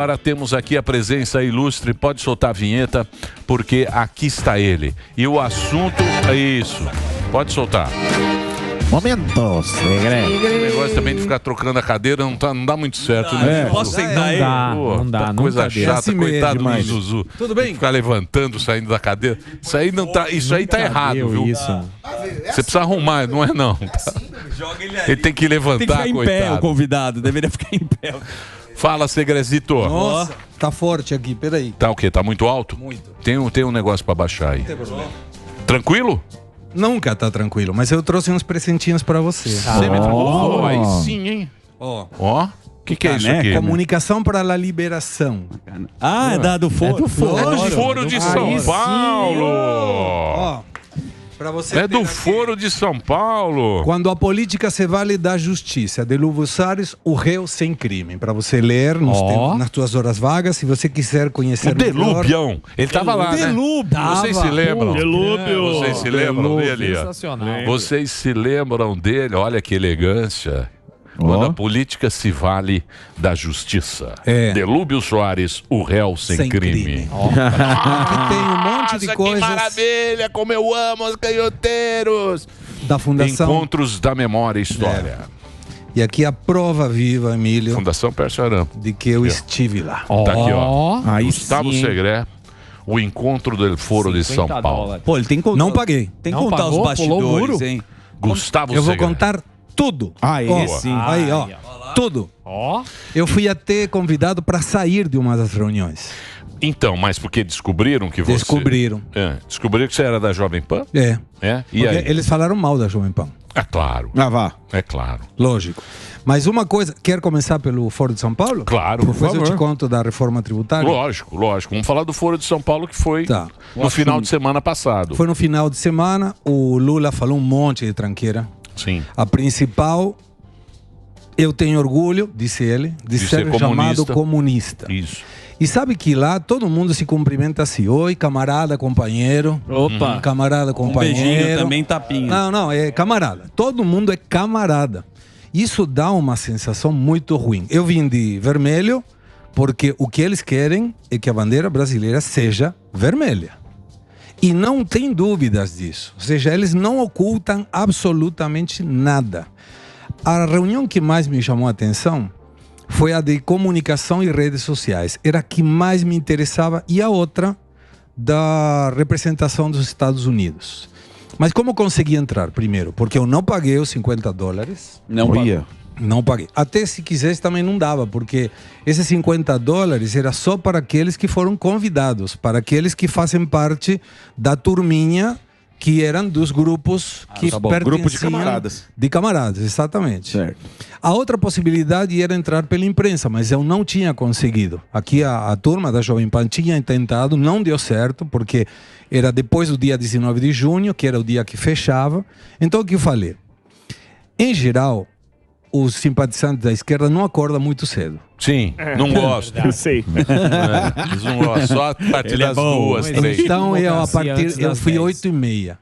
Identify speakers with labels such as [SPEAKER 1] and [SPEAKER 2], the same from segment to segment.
[SPEAKER 1] Agora temos aqui a presença ilustre, pode soltar a vinheta, porque aqui está ele. E o assunto é isso. Pode soltar.
[SPEAKER 2] Momento segredo.
[SPEAKER 1] O negócio também de ficar trocando a cadeira não dá muito certo, né?
[SPEAKER 3] Posso sentar aí?
[SPEAKER 1] Não dá. Coisa chata,
[SPEAKER 2] assim
[SPEAKER 1] coitado
[SPEAKER 2] mesmo,
[SPEAKER 1] do Zuzu.
[SPEAKER 3] Tudo bem?
[SPEAKER 1] Ficar levantando, saindo da cadeira. Isso aí não tá, isso aí tá errado, viu? Você precisa arrumar, não é não.
[SPEAKER 3] Joga ele aí.
[SPEAKER 1] Ele tem que levantar,
[SPEAKER 3] Tem que ficar em pé, o
[SPEAKER 1] coitado.
[SPEAKER 3] convidado. Deveria ficar em pé.
[SPEAKER 1] Fala, Segrezito.
[SPEAKER 4] Nossa, tá forte aqui, peraí.
[SPEAKER 1] Tá o quê? Tá muito alto?
[SPEAKER 4] Muito.
[SPEAKER 1] Tem um negócio pra baixar aí. Tranquilo?
[SPEAKER 4] Nunca tá tranquilo, mas eu trouxe uns presentinhos pra você.
[SPEAKER 1] Oh, aí sim, hein?
[SPEAKER 4] Ó,
[SPEAKER 1] Ó, o que é isso
[SPEAKER 3] Caneca,
[SPEAKER 1] aqui?
[SPEAKER 4] comunicação para a liberação.
[SPEAKER 3] Ah, é da do Foro.
[SPEAKER 1] É do Foro de São Paulo.
[SPEAKER 4] Ó, pra você
[SPEAKER 1] É
[SPEAKER 4] ter
[SPEAKER 1] do
[SPEAKER 4] aqui.
[SPEAKER 1] Foro de São Paulo.
[SPEAKER 4] Quando a política se vale da justiça, de Lúcio Soares, o réu sem crime. Para você ler nas suas horas vagas, se você quiser conhecer
[SPEAKER 1] O Delubião. Ele tava lá, né? Vocês se lembram?
[SPEAKER 5] Delúbio.
[SPEAKER 1] Vocês se lembram dele? ó?
[SPEAKER 2] Sensacional.
[SPEAKER 1] Vocês se lembram dele? Olha que elegância. Quando a política se vale da justiça.
[SPEAKER 4] É.
[SPEAKER 1] Delúbio Soares, o réu sem crime.
[SPEAKER 4] Aqui tem um monte de coisas
[SPEAKER 1] Que maravilha, como eu amo os canhoteiros.
[SPEAKER 4] da Fundação.
[SPEAKER 1] Encontros da Memória e História.
[SPEAKER 4] E aqui a prova viva, Emílio,
[SPEAKER 1] Fundação Pércio Aramo.
[SPEAKER 4] de que eu estive lá.
[SPEAKER 1] Tá aqui, ó.
[SPEAKER 2] Aí
[SPEAKER 1] Gustavo
[SPEAKER 2] sim, hein?
[SPEAKER 1] Segré, o encontro do Foro de São Paulo.
[SPEAKER 3] Pô, ele tem que contar.
[SPEAKER 4] Não paguei.
[SPEAKER 3] Tem que
[SPEAKER 2] Não
[SPEAKER 3] contar
[SPEAKER 2] pagou?
[SPEAKER 3] os
[SPEAKER 2] Pulou o
[SPEAKER 3] bastidores,
[SPEAKER 2] muro?
[SPEAKER 3] hein?
[SPEAKER 1] Gustavo
[SPEAKER 4] Eu vou
[SPEAKER 1] Segré.
[SPEAKER 4] contar tudo.
[SPEAKER 2] Aí
[SPEAKER 4] Ó,
[SPEAKER 2] sim.
[SPEAKER 4] Aí, ó. Tudo.
[SPEAKER 2] Ó.
[SPEAKER 4] Eu fui até convidado para sair de uma das reuniões.
[SPEAKER 1] Então, mas porque descobriram que você...
[SPEAKER 4] Descobriram.
[SPEAKER 1] Descobriram que você era da Jovem Pan?
[SPEAKER 4] É.
[SPEAKER 1] É? E
[SPEAKER 4] Porque
[SPEAKER 1] aí?
[SPEAKER 4] eles falaram mal da Jovem Pan.
[SPEAKER 1] É claro,
[SPEAKER 2] Ah, vá.
[SPEAKER 1] é claro.
[SPEAKER 4] Lógico. Mas uma coisa, quer começar pelo Foro de São Paulo?
[SPEAKER 1] Claro, por
[SPEAKER 4] Depois eu
[SPEAKER 1] favor.
[SPEAKER 4] te conto da reforma tributária.
[SPEAKER 1] Lógico, lógico. Vamos falar do Foro de São Paulo que foi
[SPEAKER 4] Tá.
[SPEAKER 1] no final de semana passado.
[SPEAKER 4] Foi no final de semana, o Lula falou um monte de tranqueira.
[SPEAKER 1] Sim.
[SPEAKER 4] A principal, eu tenho orgulho, disse ele, de ser
[SPEAKER 1] ser
[SPEAKER 4] chamado
[SPEAKER 1] comunista.
[SPEAKER 4] comunista.
[SPEAKER 1] Isso.
[SPEAKER 4] E sabe que lá todo mundo se cumprimenta assim: oi, camarada, companheiro.
[SPEAKER 3] Opa.
[SPEAKER 4] Camarada,
[SPEAKER 3] Um
[SPEAKER 4] companheiro.
[SPEAKER 3] beijinho também, tapinha.
[SPEAKER 4] Não, não, é camarada. Todo mundo é camarada. Isso dá uma sensação muito ruim. Eu vim de vermelho porque o que eles querem é que a bandeira brasileira seja vermelha. E não tem dúvidas disso. Ou seja, eles não ocultam absolutamente nada. A reunião que mais me chamou a atenção foi a de comunicação e redes sociais. Era a que mais me interessava, e a outra da representação dos Estados Unidos. Mas como consegui entrar? Primeiro, porque eu não paguei os $50.
[SPEAKER 3] Não pagou.
[SPEAKER 2] Olha.
[SPEAKER 4] Não paguei. Até se quisesse também não dava, porque esses $50 era só para aqueles que foram convidados, para aqueles que fazem parte da turminha que eram dos grupos que
[SPEAKER 2] tá bom.
[SPEAKER 4] pertenciam...
[SPEAKER 2] Grupo de camaradas.
[SPEAKER 4] De camaradas, exatamente.
[SPEAKER 2] Certo.
[SPEAKER 4] A outra possibilidade era entrar pela imprensa, mas eu não tinha conseguido. Aqui a turma da Jovem Pan tinha tentado, não deu certo, porque era depois do dia 19 de junho, que era o dia que fechava. Então o que eu falei? Em geral, os simpatizantes da esquerda não acordam muito cedo.
[SPEAKER 1] Sim, não gosto.
[SPEAKER 5] Eu sei.
[SPEAKER 1] Eles não gostam. Só a partir
[SPEAKER 3] Ele é
[SPEAKER 1] das
[SPEAKER 3] bom,
[SPEAKER 1] 2,
[SPEAKER 2] mas
[SPEAKER 1] 3.
[SPEAKER 4] Então eu,
[SPEAKER 2] Democracia
[SPEAKER 4] eu
[SPEAKER 2] antes
[SPEAKER 4] fui
[SPEAKER 2] das
[SPEAKER 4] 8h30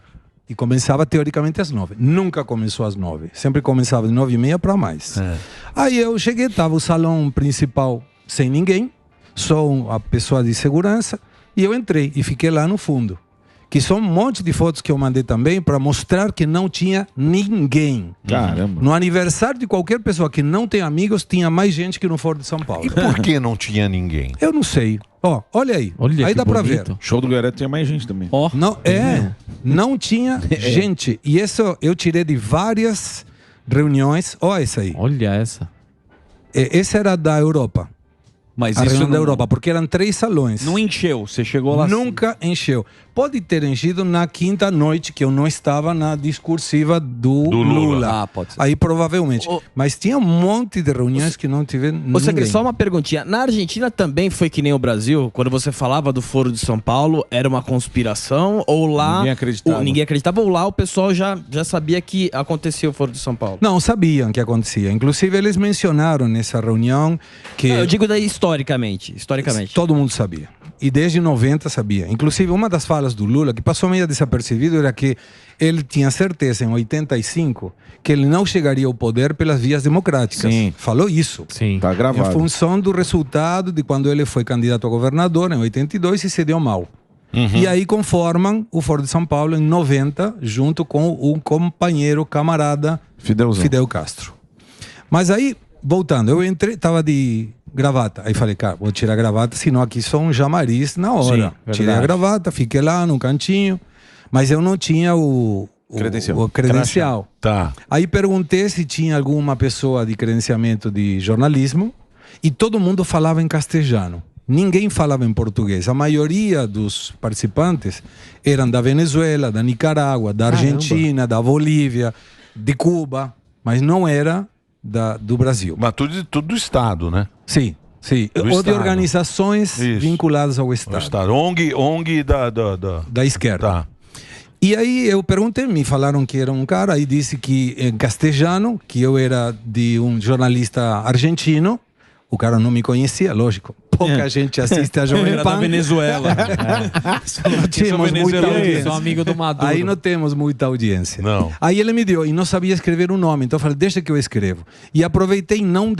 [SPEAKER 4] e começava teoricamente às 9. Nunca começou às 9. Sempre começava de 9h30 para mais. Aí eu cheguei, estava o salão principal sem ninguém, só a pessoa de segurança, e eu entrei e fiquei lá no fundo. Que são um monte de fotos que eu mandei também para mostrar que não tinha ninguém.
[SPEAKER 2] Caramba.
[SPEAKER 4] No aniversário de qualquer pessoa que não tem amigos, tinha mais gente que no Foro de São Paulo.
[SPEAKER 1] E por que não tinha ninguém?
[SPEAKER 4] Eu não sei. Ó, olha aí.
[SPEAKER 2] Olha
[SPEAKER 4] aí
[SPEAKER 2] que
[SPEAKER 4] dá para ver.
[SPEAKER 2] bonito. Show do Guerreiro tinha mais gente também.
[SPEAKER 3] Ó.
[SPEAKER 4] Não, não tinha gente. E isso eu tirei de várias reuniões. Olha essa aí.
[SPEAKER 2] Olha essa.
[SPEAKER 4] Essa era da Europa.
[SPEAKER 3] Mas
[SPEAKER 4] A
[SPEAKER 3] isso
[SPEAKER 4] reunião
[SPEAKER 3] não,
[SPEAKER 4] da Europa, porque eram 3 salões.
[SPEAKER 3] não encheu. Você chegou lá.
[SPEAKER 4] Nunca encheu. Pode ter enchido na quinta noite, que eu não estava na discursiva do
[SPEAKER 1] Lula.
[SPEAKER 4] Lula.
[SPEAKER 3] Ah, pode ser.
[SPEAKER 4] Aí provavelmente. Mas tinha um monte de reuniões que não tiveram
[SPEAKER 6] Ô, Segre,
[SPEAKER 4] ninguém.
[SPEAKER 6] só uma perguntinha. Na Argentina também foi que nem o Brasil? Quando você falava do Foro de São Paulo, era uma conspiração? Ou lá...
[SPEAKER 2] Ninguém acreditava.
[SPEAKER 6] Ninguém acreditava, ou lá o pessoal já sabia que acontecia o Foro de São Paulo?
[SPEAKER 4] Não, sabiam que acontecia. Inclusive, eles mencionaram nessa reunião que...
[SPEAKER 6] Não, eu digo daí historicamente. Historicamente.
[SPEAKER 4] Todo mundo sabia. E desde 90 sabia. Inclusive, uma das falas do Lula, que passou meio desapercebido, era que ele tinha certeza, em 85, que ele não chegaria ao poder pelas vias democráticas.
[SPEAKER 2] Sim.
[SPEAKER 4] Falou isso.
[SPEAKER 6] Sim.
[SPEAKER 2] Tá
[SPEAKER 4] Em
[SPEAKER 2] gravado.
[SPEAKER 4] função do resultado de quando ele foi candidato a governador, em 82, e se deu mal. E aí conformam o Foro de São Paulo em 90, junto com um companheiro, camarada,
[SPEAKER 2] Fidelzão.
[SPEAKER 4] Fidel Castro. Mas aí, voltando, eu entrei, tava de gravata. Aí falei, cara, vou tirar a gravata, senão aqui sou um chamariz na hora.
[SPEAKER 6] Sim,
[SPEAKER 4] Tirei a gravata, fiquei lá no cantinho, mas eu não tinha o credencial.
[SPEAKER 1] Tá.
[SPEAKER 4] Aí perguntei se tinha alguma pessoa de credenciamento de jornalismo e todo mundo falava em castelhano. Ninguém falava em português. A maioria dos participantes eram da Venezuela, da Nicarágua, da Argentina, da Bolívia, de Cuba, mas não era do Brasil.
[SPEAKER 1] Mas tudo do Estado, né?
[SPEAKER 4] Sim, sim.
[SPEAKER 1] Do
[SPEAKER 4] Ou de
[SPEAKER 1] Estado.
[SPEAKER 4] organizações
[SPEAKER 1] Isso.
[SPEAKER 4] vinculadas ao
[SPEAKER 1] Do
[SPEAKER 4] Estado.
[SPEAKER 1] Estado. ONG da...
[SPEAKER 4] Da esquerda.
[SPEAKER 1] Tá.
[SPEAKER 4] E aí eu perguntei, me falaram que era um cara, aí disse que em castelhano, que eu era de um jornalista argentino. O cara não me conhecia, lógico. Pouca gente assiste a Jovem
[SPEAKER 3] Era da
[SPEAKER 4] Pan.
[SPEAKER 3] Venezuela.
[SPEAKER 4] Não tínhamos muita
[SPEAKER 3] venezuelano,
[SPEAKER 4] audiência.
[SPEAKER 6] Sou amigo do Maduro.
[SPEAKER 4] Aí não temos muita audiência.
[SPEAKER 1] Não.
[SPEAKER 4] Aí ele me deu e não sabia escrever o nome, então eu falei, deixa que eu escrevo. E aproveitei e não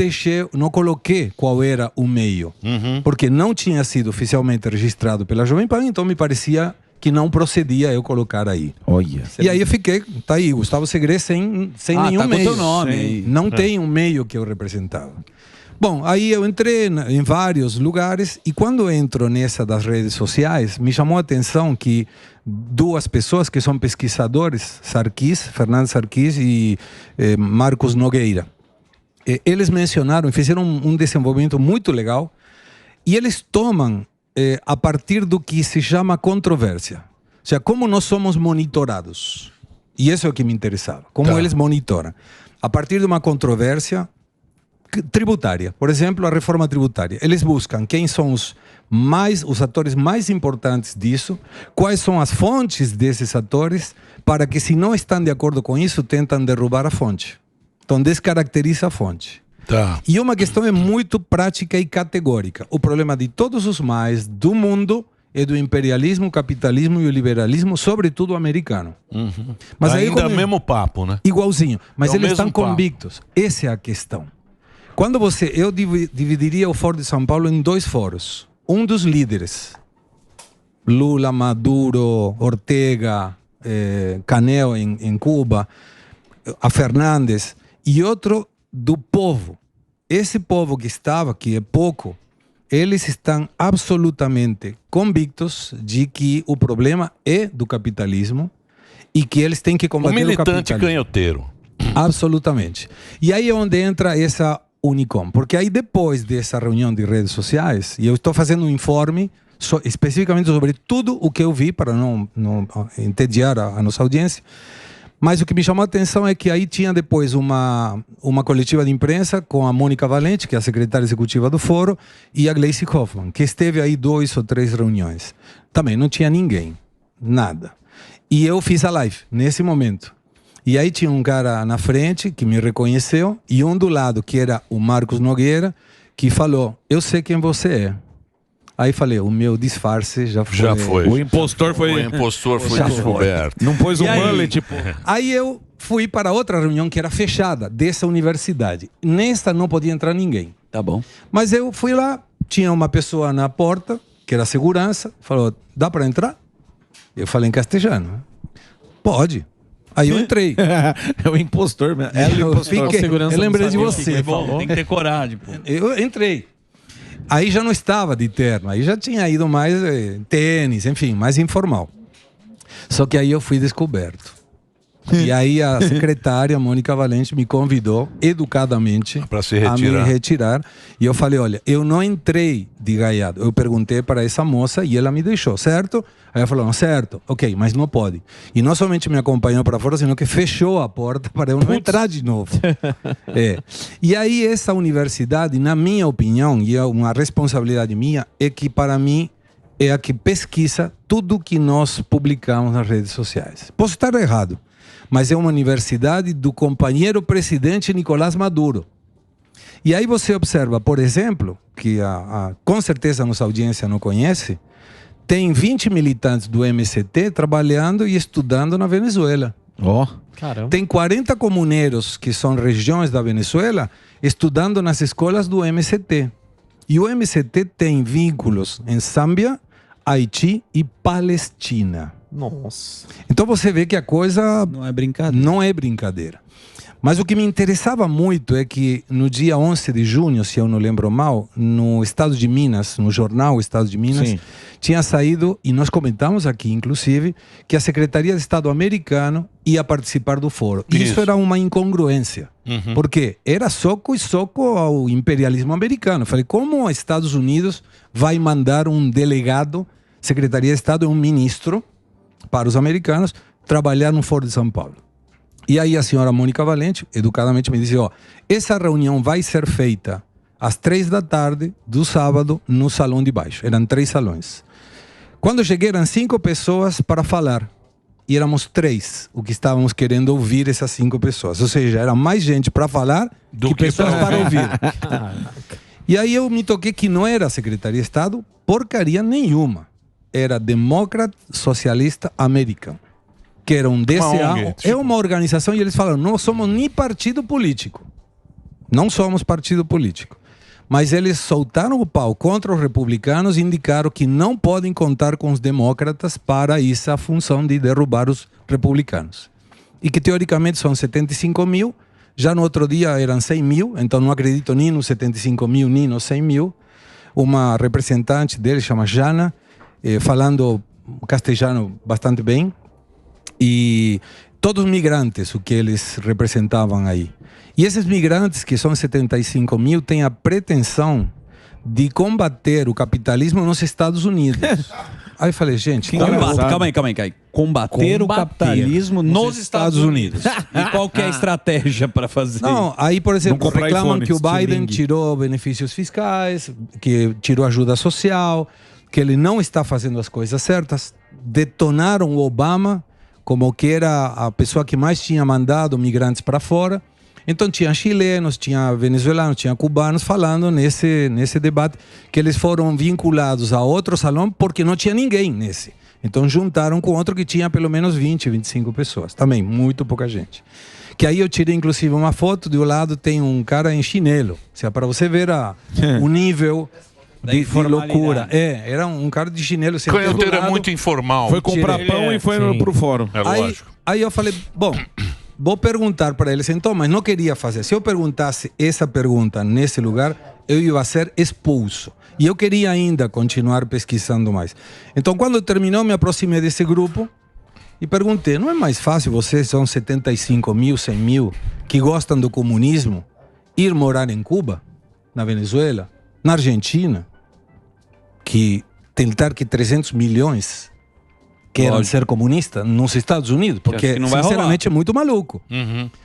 [SPEAKER 4] coloquei qual era o meio, porque não tinha sido oficialmente registrado pela Jovem Pan, então me parecia que não procedia eu colocar aí.
[SPEAKER 2] Olha.
[SPEAKER 4] E aí eu fiquei, tá aí, Gustavo Segre sem nenhum
[SPEAKER 3] tá com
[SPEAKER 4] meio.
[SPEAKER 3] teu nome aí.
[SPEAKER 4] Não tem um meio que eu representava. Bom, aí eu entrei em vários lugares e quando eu entro nessa das redes sociais, me chamou a atenção que duas pessoas que são pesquisadores, Fernando Sarkis e Marcos Nogueira, eles mencionaram, fizeram um desenvolvimento muito legal e eles tomam a partir do que se chama controvérsia. Ou seja, como nós somos monitorados. E isso é o que me interessava. Como eles monitoram. A partir de uma controvérsia tributária, por exemplo, a reforma tributária. Eles buscam quem são os atores mais importantes disso, quais são as fontes desses atores, para que, se não estão de acordo com isso, tentam derrubar a fonte. Então, descaracteriza a fonte.
[SPEAKER 1] Tá.
[SPEAKER 4] E uma questão é muito prática e categórica. O problema de todos os males do mundo é do imperialismo, o capitalismo e o liberalismo, sobretudo o americano. Mas aí,
[SPEAKER 1] Ainda
[SPEAKER 4] como-
[SPEAKER 1] mesmo papo, né?
[SPEAKER 4] Igualzinho. Mas
[SPEAKER 1] É o
[SPEAKER 4] eles estão
[SPEAKER 1] mesmo papo.
[SPEAKER 4] convictos. Essa é a questão. Quando eu dividiria o Foro de São Paulo em dois foros. Um dos líderes, Lula, Maduro, Ortega, Canel em Cuba, a Fernandes, e outro do povo. Esse povo que estava, que é pouco, eles estão absolutamente convictos de que o problema é do capitalismo e que eles têm que
[SPEAKER 1] O
[SPEAKER 4] combater o
[SPEAKER 1] militante
[SPEAKER 4] capitalismo.
[SPEAKER 1] canhoteiro.
[SPEAKER 4] Absolutamente. E aí é onde entra essa Unicom. Porque aí, depois dessa reunião de redes sociais, e eu estou fazendo um informe especificamente sobre tudo o que eu vi, para não entediar a nossa audiência. Mas o que me chamou a atenção é que aí tinha depois uma coletiva de imprensa com a Mônica Valente, que é a secretária executiva do Foro, e a Gleice Hoffmann, que esteve aí 2 ou 3 reuniões. Também não tinha ninguém. Nada. E eu fiz a live, nesse momento. E aí tinha um cara na frente que me reconheceu e um do lado, que era o Marcos Nogueira, que falou, eu sei quem você é. Aí falei, o meu disfarce já foi.
[SPEAKER 1] Já foi.
[SPEAKER 3] O impostor
[SPEAKER 1] O
[SPEAKER 3] foi...
[SPEAKER 1] impostor foi
[SPEAKER 4] Já foi.
[SPEAKER 1] descoberto.
[SPEAKER 2] Não pôs o
[SPEAKER 3] E aí?
[SPEAKER 2] mullet, pô.
[SPEAKER 4] Aí eu fui para outra reunião que era fechada, dessa universidade. Nesta não podia entrar ninguém.
[SPEAKER 3] Tá bom.
[SPEAKER 4] Mas eu fui lá, tinha uma pessoa na porta, que era segurança, falou, dá para entrar? Eu falei em castelhano. Pode. Aí eu entrei.
[SPEAKER 2] É o impostor mesmo. É o
[SPEAKER 4] Eu
[SPEAKER 2] impostor.
[SPEAKER 4] fiquei-
[SPEAKER 6] segurança
[SPEAKER 4] eu lembrei
[SPEAKER 6] não
[SPEAKER 4] de
[SPEAKER 6] sabia o
[SPEAKER 4] você.
[SPEAKER 3] É bom, tem que ter coragem, pô.
[SPEAKER 4] Eu entrei. Aí já não estava de terno, aí já tinha ido mais tênis, enfim, mais informal. Só que aí eu fui descoberto. E aí a secretária, Mônica Valente, me convidou educadamente
[SPEAKER 1] Pra se
[SPEAKER 4] a me
[SPEAKER 1] retirar.
[SPEAKER 4] retirar. E eu falei, olha, eu não entrei de gaiado. Eu perguntei para essa moça e ela me deixou, certo? Aí ela falou, não, certo, ok, mas não pode. E não somente me acompanhou para fora, sino que fechou a porta para eu não entrar de novo. E aí essa universidade, na minha opinião, e é uma responsabilidade minha, é que para mim é a que pesquisa tudo que nós publicamos nas redes sociais. Posso estar errado, mas é uma universidade do companheiro presidente Nicolás Maduro. E aí você observa, por exemplo, que com certeza a nossa audiência não conhece, tem 20 militantes do MST trabalhando e estudando na Venezuela.
[SPEAKER 6] Caramba.
[SPEAKER 4] Tem 40 comuneiros, que são regiões da Venezuela, estudando nas escolas do MST. E o MST tem vínculos em Zâmbia, Haiti e Palestina.
[SPEAKER 2] Nossa.
[SPEAKER 4] Então você vê que a coisa
[SPEAKER 3] Não é brincadeira.
[SPEAKER 4] não é brincadeira. Mas o que me interessava muito é que no dia 11 de junho, se eu não lembro mal, no Estado de Minas, no jornal Estado de Minas,
[SPEAKER 2] Sim.
[SPEAKER 4] tinha saído, e nós comentamos aqui, inclusive, que a Secretaria de Estado americano ia participar do fórum. E isso era uma incongruência. Porque era soco e soco ao imperialismo americano. Eu falei, como os Estados Unidos vai mandar um delegado, Secretaria de Estado, um ministro, para os americanos, trabalhar no Fórum de São Paulo? E aí a senhora Mônica Valente, educadamente, me disse, essa reunião vai ser feita às 3 da tarde do sábado no salão de baixo. Eram 3 salões. Quando eu cheguei, eram 5 pessoas para falar. E éramos 3 o que estávamos querendo ouvir essas 5 pessoas. Ou seja, era mais gente para falar do que pessoas para ouvir. E aí eu me toquei que não era Secretaria de Estado porcaria nenhuma. Era Democrat Socialista American, que era um DCA,
[SPEAKER 1] ONG,
[SPEAKER 4] é uma organização, e eles falaram, não somos nem partido político. Não somos partido político. Mas eles soltaram o pau contra os republicanos e indicaram que não podem contar com os demócratas para essa função de derrubar os republicanos. E que teoricamente são 75 mil, já no outro dia eram 100 mil, então não acredito nem nos 75 mil, nem nos 100 mil. Uma representante dele, chama Jana, falando castelhano bastante bem, e todos migrantes, o que eles representavam aí. E esses migrantes, que são 75 mil, têm a pretensão de combater o capitalismo nos Estados Unidos. Aí eu falei, gente...
[SPEAKER 3] Calma aí. Combater o capitalismo nos Estados Unidos. E qual que é a estratégia para fazer?
[SPEAKER 4] Não, aí, por exemplo,
[SPEAKER 2] comprar
[SPEAKER 4] reclamam
[SPEAKER 2] iPhone,
[SPEAKER 4] que o Biden
[SPEAKER 2] estilingue.
[SPEAKER 4] tirou benefícios fiscais, que tirou ajuda social, que ele não está fazendo as coisas certas. Detonaram o Obama como que era a pessoa que mais tinha mandado migrantes para fora. Então tinha chilenos, tinha venezuelanos, tinha cubanos falando nesse debate, que eles foram vinculados a outro salão porque não tinha ninguém nesse. Então juntaram com outro que tinha pelo menos 20, 25 pessoas. Também, muito pouca gente. Que aí eu tirei inclusive uma foto, do lado tem um cara em chinelo. Ou seja, para você ver o nível de loucura. Era um cara de chinelo.
[SPEAKER 1] O canhoteiro é muito informal.
[SPEAKER 2] Foi comprar pão e foi pro fórum.
[SPEAKER 1] É lógico.
[SPEAKER 4] Aí eu falei, bom, vou perguntar para eles então, mas não queria fazer. Se eu perguntasse essa pergunta nesse lugar, eu ia ser expulso. E eu queria ainda continuar pesquisando mais. Então, quando terminou, me aproximei desse grupo e perguntei, não é mais fácil, vocês são 75 mil, 100 mil, que gostam do comunismo, ir morar em Cuba, na Venezuela, na Argentina, que tentar que 300 milhões queiram ser comunistas nos Estados Unidos, porque sinceramente é muito maluco.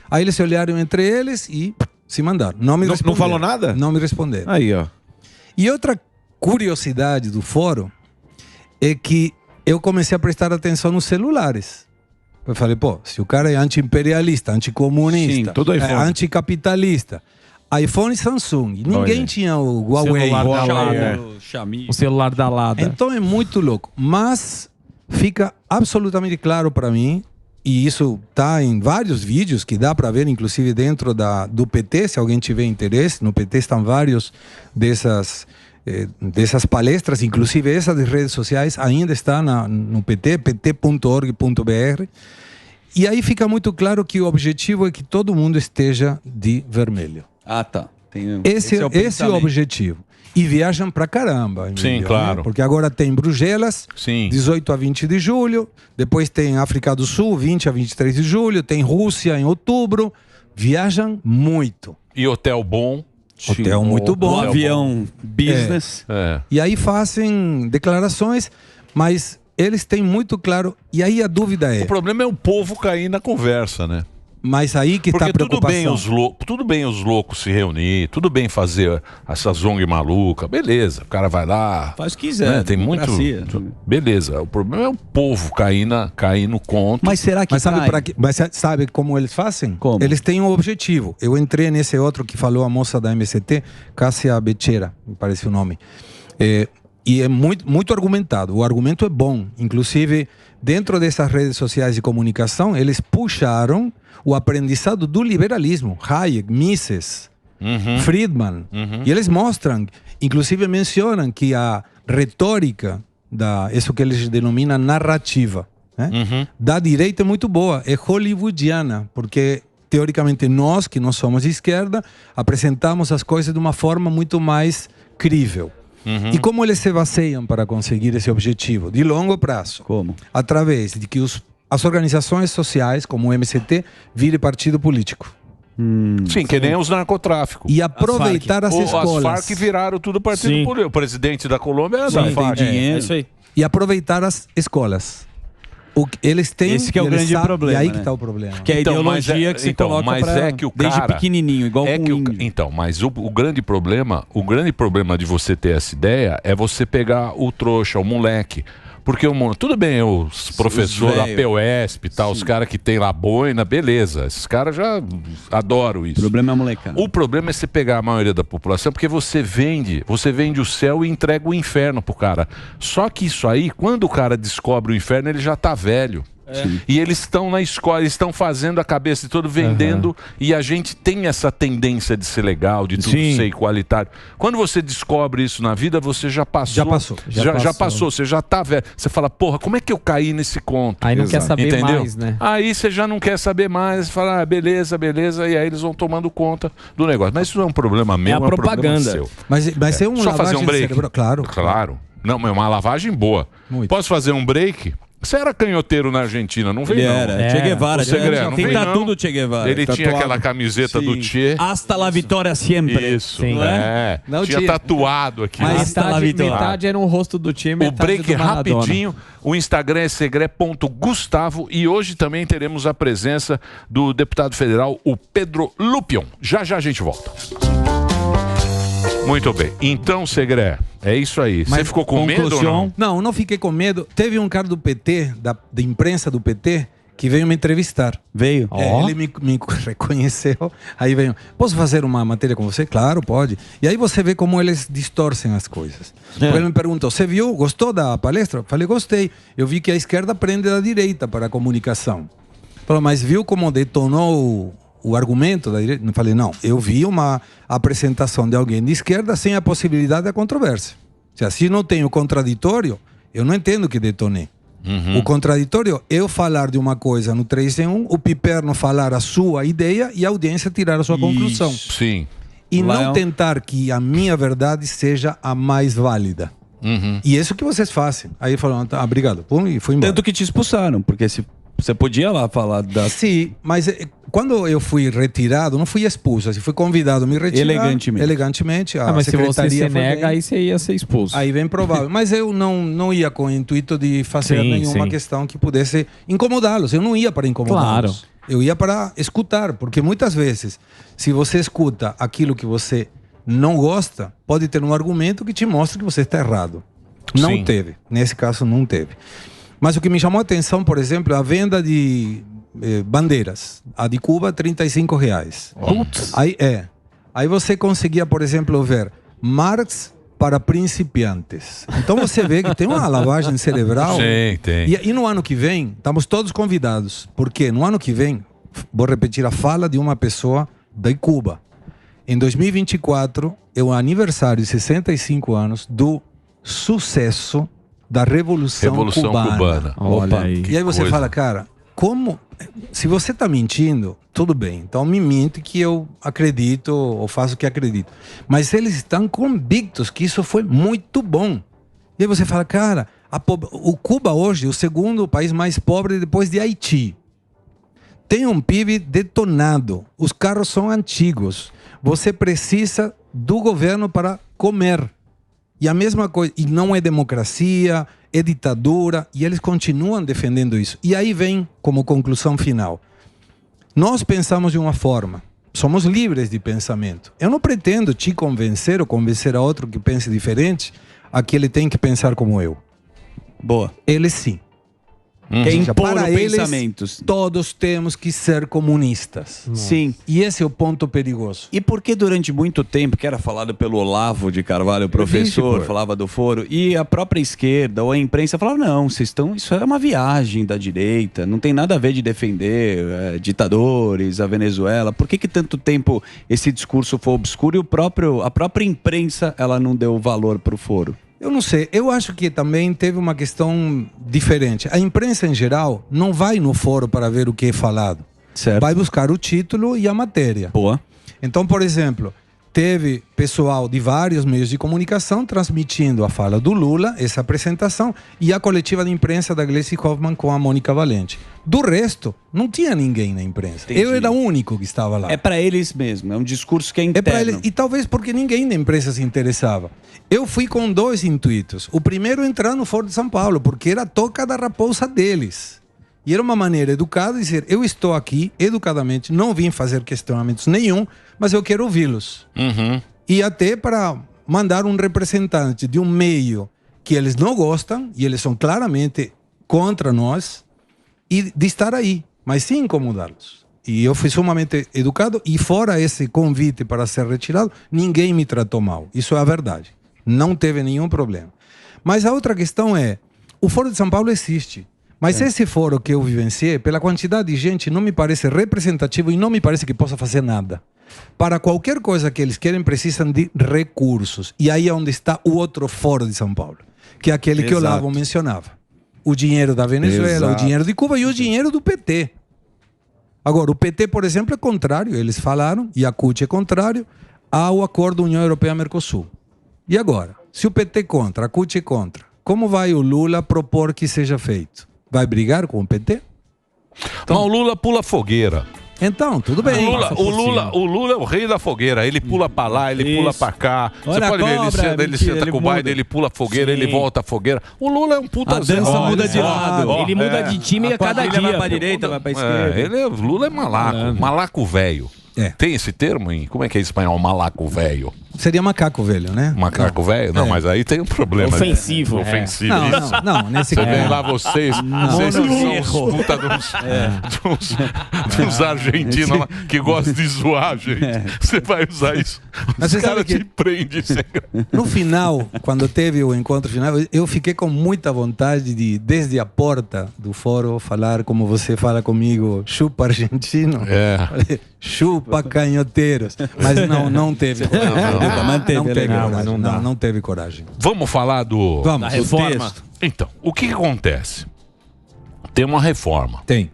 [SPEAKER 4] Aí eles se olharam entre eles e se mandaram. Não me responderam.
[SPEAKER 2] Não falou nada?
[SPEAKER 4] Não me responderam.
[SPEAKER 2] Aí, ó.
[SPEAKER 4] E outra curiosidade do fórum é que eu comecei a prestar atenção nos celulares. Eu falei, pô, se o cara é anti-imperialista, anticomunista,
[SPEAKER 2] Sim, tudo iPhone.
[SPEAKER 4] anticapitalista, iPhone e Samsung, ninguém tinha o Huawei.
[SPEAKER 6] Celular da Lada. O celular da Lada.
[SPEAKER 4] Então é muito louco. Mas fica absolutamente claro para mim, e isso está em vários vídeos que dá para ver, inclusive dentro do PT, se alguém tiver interesse. No PT estão vários dessas palestras, inclusive essa das redes sociais, ainda está no PT, pt.org.br. E aí fica muito claro que o objetivo é que todo mundo esteja de vermelho.
[SPEAKER 3] Ah, tá.
[SPEAKER 4] Esse é o objetivo. E viajam pra caramba.
[SPEAKER 1] Sim, claro.
[SPEAKER 4] Né? Porque agora tem Bruxelas,
[SPEAKER 1] Sim.
[SPEAKER 4] 18 a 20 de julho. Depois tem África do Sul, 20 a 23 de julho. Tem Rússia em outubro. Viajam muito.
[SPEAKER 1] E hotel bom.
[SPEAKER 4] Hotel muito bom.
[SPEAKER 3] Avião business.
[SPEAKER 4] E aí fazem declarações, mas eles têm muito claro. E aí a dúvida é...
[SPEAKER 1] O problema é o povo cair na conversa, né?
[SPEAKER 4] Mas aí que está a preocupação.
[SPEAKER 1] Tudo bem os loucos se reunir, tudo bem fazer essa zong maluca, beleza. O cara vai lá.
[SPEAKER 3] Faz o que quiser.
[SPEAKER 1] Tem muito. Beleza. O problema é o povo cair no conto.
[SPEAKER 3] Mas será que
[SPEAKER 4] mas sabe como eles fazem?
[SPEAKER 3] Como?
[SPEAKER 4] Eles têm um objetivo. Eu entrei nesse outro que falou a moça da MST, Cássia Becerra, me parece o nome. E é muito argumentado. O argumento é bom. Inclusive, dentro dessas redes sociais de comunicação, eles puxaram o aprendizado do liberalismo. Hayek, Mises, Friedman. E eles mostram, inclusive mencionam que a retórica, isso que eles denominam narrativa, né? Da direita é muito boa. É hollywoodiana, porque teoricamente nós, que não somos de esquerda, apresentamos as coisas de uma forma muito mais crível. E como eles se baseiam para conseguir esse objetivo? De longo prazo.
[SPEAKER 3] Como?
[SPEAKER 4] Através de que as organizações sociais, como o MST, virem partido político.
[SPEAKER 1] Sim, que nem os narcotráficos.
[SPEAKER 4] E aproveitar as escolas.
[SPEAKER 1] As Farc viraram tudo partido político. O presidente da Colômbia é da Farc.
[SPEAKER 3] É isso aí.
[SPEAKER 4] E aproveitar as escolas. Eles têm.
[SPEAKER 3] Esse que é o grande problema.
[SPEAKER 4] E aí que está o problema.
[SPEAKER 3] Que é a ideologia que se coloca desde pequenininho, igual
[SPEAKER 1] Então, mas o grande problema de você ter essa ideia é você pegar o trouxa, o moleque. Porque tudo bem, os professores da POSP e tal, os caras que tem lá boina, beleza. Esses caras já adoram isso.
[SPEAKER 3] O problema é a molecada.
[SPEAKER 1] O problema é você pegar a maioria da população, porque você vende o céu e entrega o inferno pro cara. Só que isso aí, quando o cara descobre o inferno, ele já tá velho. E eles estão na escola, eles estão fazendo a cabeça de todo, vendendo, e a gente tem essa tendência de ser legal, de tudo ser igualitário. Quando você descobre isso na vida, você já passou. Já passou, você já tá velho. Você fala, porra, como é que eu caí nesse conto?
[SPEAKER 5] Aí não quer saber mais, né?
[SPEAKER 1] Aí você já não quer saber mais, fala, beleza, e aí eles vão tomando conta do negócio. Mas isso não é um problema meu,
[SPEAKER 6] é a propaganda.
[SPEAKER 1] Seu.
[SPEAKER 4] Mas é um
[SPEAKER 1] só fazer um break?
[SPEAKER 4] Claro.
[SPEAKER 1] Não, mas é uma lavagem boa. Posso fazer um break? Você era canhoteiro na Argentina, não veio não?
[SPEAKER 3] Era. Che Guevara.
[SPEAKER 1] Tem
[SPEAKER 3] tatuado Che Guevara.
[SPEAKER 1] Ele tinha aquela camiseta do Che.
[SPEAKER 3] Hasta la vitória sempre.
[SPEAKER 1] Isso. Não tinha tatuado aqui.
[SPEAKER 5] Mas metade era um rosto do Che, metade
[SPEAKER 1] o break
[SPEAKER 5] do Maradona.
[SPEAKER 1] Rapidinho. O Instagram é segre.gustavo e hoje também teremos a presença do deputado federal, o Pedro Lupion. Já a gente volta. Muito bem. Então, Segre, é isso aí. Você ficou com medo ou não?
[SPEAKER 4] Não fiquei com medo. Teve um cara do PT, da imprensa do PT, que veio me entrevistar.
[SPEAKER 3] Veio?
[SPEAKER 4] Ele me reconheceu. Aí veio, posso fazer uma matéria com você? Claro, pode. E aí você vê como eles distorcem as coisas. Ele me perguntou, você viu? Gostou da palestra? Eu falei, gostei. Eu vi que a esquerda aprende da direita para a comunicação. Falei, mas viu como detonou o argumento da direita? Eu falei, não, eu vi uma apresentação de alguém de esquerda sem a possibilidade da controvérsia. Se não tem o contraditório, eu não entendo que detonei. O contraditório é eu falar de uma coisa no 3 em 1, o Piperno falar a sua ideia e a audiência tirar a sua conclusão.
[SPEAKER 1] Sim.
[SPEAKER 4] E não tentar que a minha verdade seja a mais válida. E isso que vocês fazem. Aí falaram, obrigado. Pum, e foi embora.
[SPEAKER 3] Tanto que te expulsaram, porque você podia lá falar da...
[SPEAKER 4] Sim, mas quando eu fui retirado, não fui expulso, fui convidado a me retirar. Elegantemente.
[SPEAKER 5] Mas se você se nega, aí você ia ser expulso.
[SPEAKER 4] Aí vem provável. Mas eu não ia com o intuito de fazer nenhuma questão que pudesse incomodá-los. Eu não ia para incomodá-los. Claro. Eu ia para escutar, porque muitas vezes, se você escuta aquilo que você não gosta, pode ter um argumento que te mostra que você está errado. Não teve. Nesse caso, não teve. Mas o que me chamou a atenção, por exemplo, a venda de bandeiras. A de Cuba, R$35. Aí você conseguia, por exemplo, ver Marx para principiantes. Então você vê que tem uma lavagem cerebral.
[SPEAKER 1] Sim, tem.
[SPEAKER 4] E no ano que vem, estamos todos convidados. Porque no ano que vem, vou repetir a fala de uma pessoa de Cuba. Em 2024, é o aniversário de 65 anos do sucesso da Revolução Cubana.
[SPEAKER 5] Olha aí.
[SPEAKER 4] E aí você fala, cara, como... Se você está mentindo, tudo bem. Então me mente que eu acredito ou faço o que acredito. Mas eles estão convictos que isso foi muito bom. E aí você fala, cara, o Cuba hoje é o segundo país mais pobre depois de Haiti. Tem um PIB detonado. Os carros são antigos. Você precisa do governo para comer. E a mesma coisa, e não é democracia, é ditadura, e eles continuam defendendo isso. E aí vem como conclusão final. Nós pensamos de uma forma. Somos livres de pensamento. Eu não pretendo te convencer ou convencer a outro que pense diferente a que ele tem que pensar como eu.
[SPEAKER 3] Boa.
[SPEAKER 4] Ele sim. Para eles, todos temos que ser comunistas.
[SPEAKER 3] Sim.
[SPEAKER 4] E esse é o ponto perigoso.
[SPEAKER 3] E porque durante muito tempo, que era falado pelo Olavo de Carvalho, o professor, falava do foro, e a própria esquerda ou a imprensa falava, não, vocês estão, isso é uma viagem da direita, não tem nada a ver de defender ditadores, a Venezuela. Por que tanto tempo esse discurso foi obscuro e a própria imprensa ela não deu valor para o foro?
[SPEAKER 4] Eu não sei, eu acho que também teve uma questão diferente. A imprensa em geral não vai no foro para ver o que é falado.
[SPEAKER 3] Certo.
[SPEAKER 4] Vai buscar o título e a matéria.
[SPEAKER 3] Boa.
[SPEAKER 4] Então, por exemplo, teve pessoal de vários meios de comunicação transmitindo a fala do Lula, essa apresentação, e a coletiva de imprensa da Gleisi Hoffmann com a Mônica Valente. Do resto, não tinha ninguém na imprensa.
[SPEAKER 3] Entendi.
[SPEAKER 4] Eu era o único que estava lá.
[SPEAKER 3] É para eles mesmo, é um discurso que é interno.
[SPEAKER 4] É para eles, e talvez porque ninguém da imprensa se interessava. Eu fui com dois intuitos. O primeiro, entrar no Foro de São Paulo, porque era a toca da raposa deles. E era uma maneira educada de dizer, eu estou aqui, educadamente, não vim fazer questionamentos nenhum, mas eu quero ouvi-los. E até para mandar um representante de um meio que eles não gostam, e eles são claramente contra nós, e de estar aí, mas sem incomodá-los. E eu fui sumamente educado, e fora esse convite para ser retirado, ninguém me tratou mal. Isso é a verdade. Não teve nenhum problema. Mas a outra questão é, o Foro de São Paulo existe. Mas esse foro que eu vivenciei, pela quantidade de gente, não me parece representativo e não me parece que possa fazer nada. Para qualquer coisa que eles querem, precisam de recursos. E aí é onde está o outro foro de São Paulo, que é aquele que o Olavo mencionava. O dinheiro da Venezuela, o dinheiro de Cuba e o dinheiro do PT. Agora, o PT, por exemplo, é contrário, eles falaram, e a CUT é contrário, ao acordo União Europeia-Mercosul. E agora? Se o PT é contra, a CUT é contra, como vai o Lula propor que seja feito? Vai brigar com o PT?
[SPEAKER 1] Então, mas o Lula pula fogueira.
[SPEAKER 4] Então, tudo bem.
[SPEAKER 1] O Lula é o rei da fogueira. Ele pula pra lá, ele pula pra cá. Você pode ver, ele senta com o Biden, ele pula a fogueira, ele volta a fogueira. O Lula é um puta
[SPEAKER 3] Zé. A dança muda de lado.
[SPEAKER 6] Ele muda de time a cada dia.
[SPEAKER 3] Vai pra direita, vai pra esquerda.
[SPEAKER 1] O Lula é malaco. Malaco velho. Tem esse termo em... Como é que é em espanhol? Malaco velho.
[SPEAKER 4] Seria macaco velho, né?
[SPEAKER 1] Macaco velho? Não, mas aí tem um problema.
[SPEAKER 6] Ofensivo.
[SPEAKER 1] Ofensivo.
[SPEAKER 4] Não, nesse
[SPEAKER 1] caso. Você vem lá, vocês são os puta de uns argentinos lá que gostam de zoar, gente. Você vai usar isso.
[SPEAKER 4] Mas
[SPEAKER 1] os caras te prendem.
[SPEAKER 4] No final, quando teve o encontro final, eu fiquei com muita vontade de, desde a porta do fórum, falar como você fala comigo, chupa argentino. Chupa canhoteiros. Mas não teve. Não teve coragem.
[SPEAKER 1] Vamos falar
[SPEAKER 6] da reforma.
[SPEAKER 1] Então, o que acontece? Tem uma reforma.
[SPEAKER 4] Tem.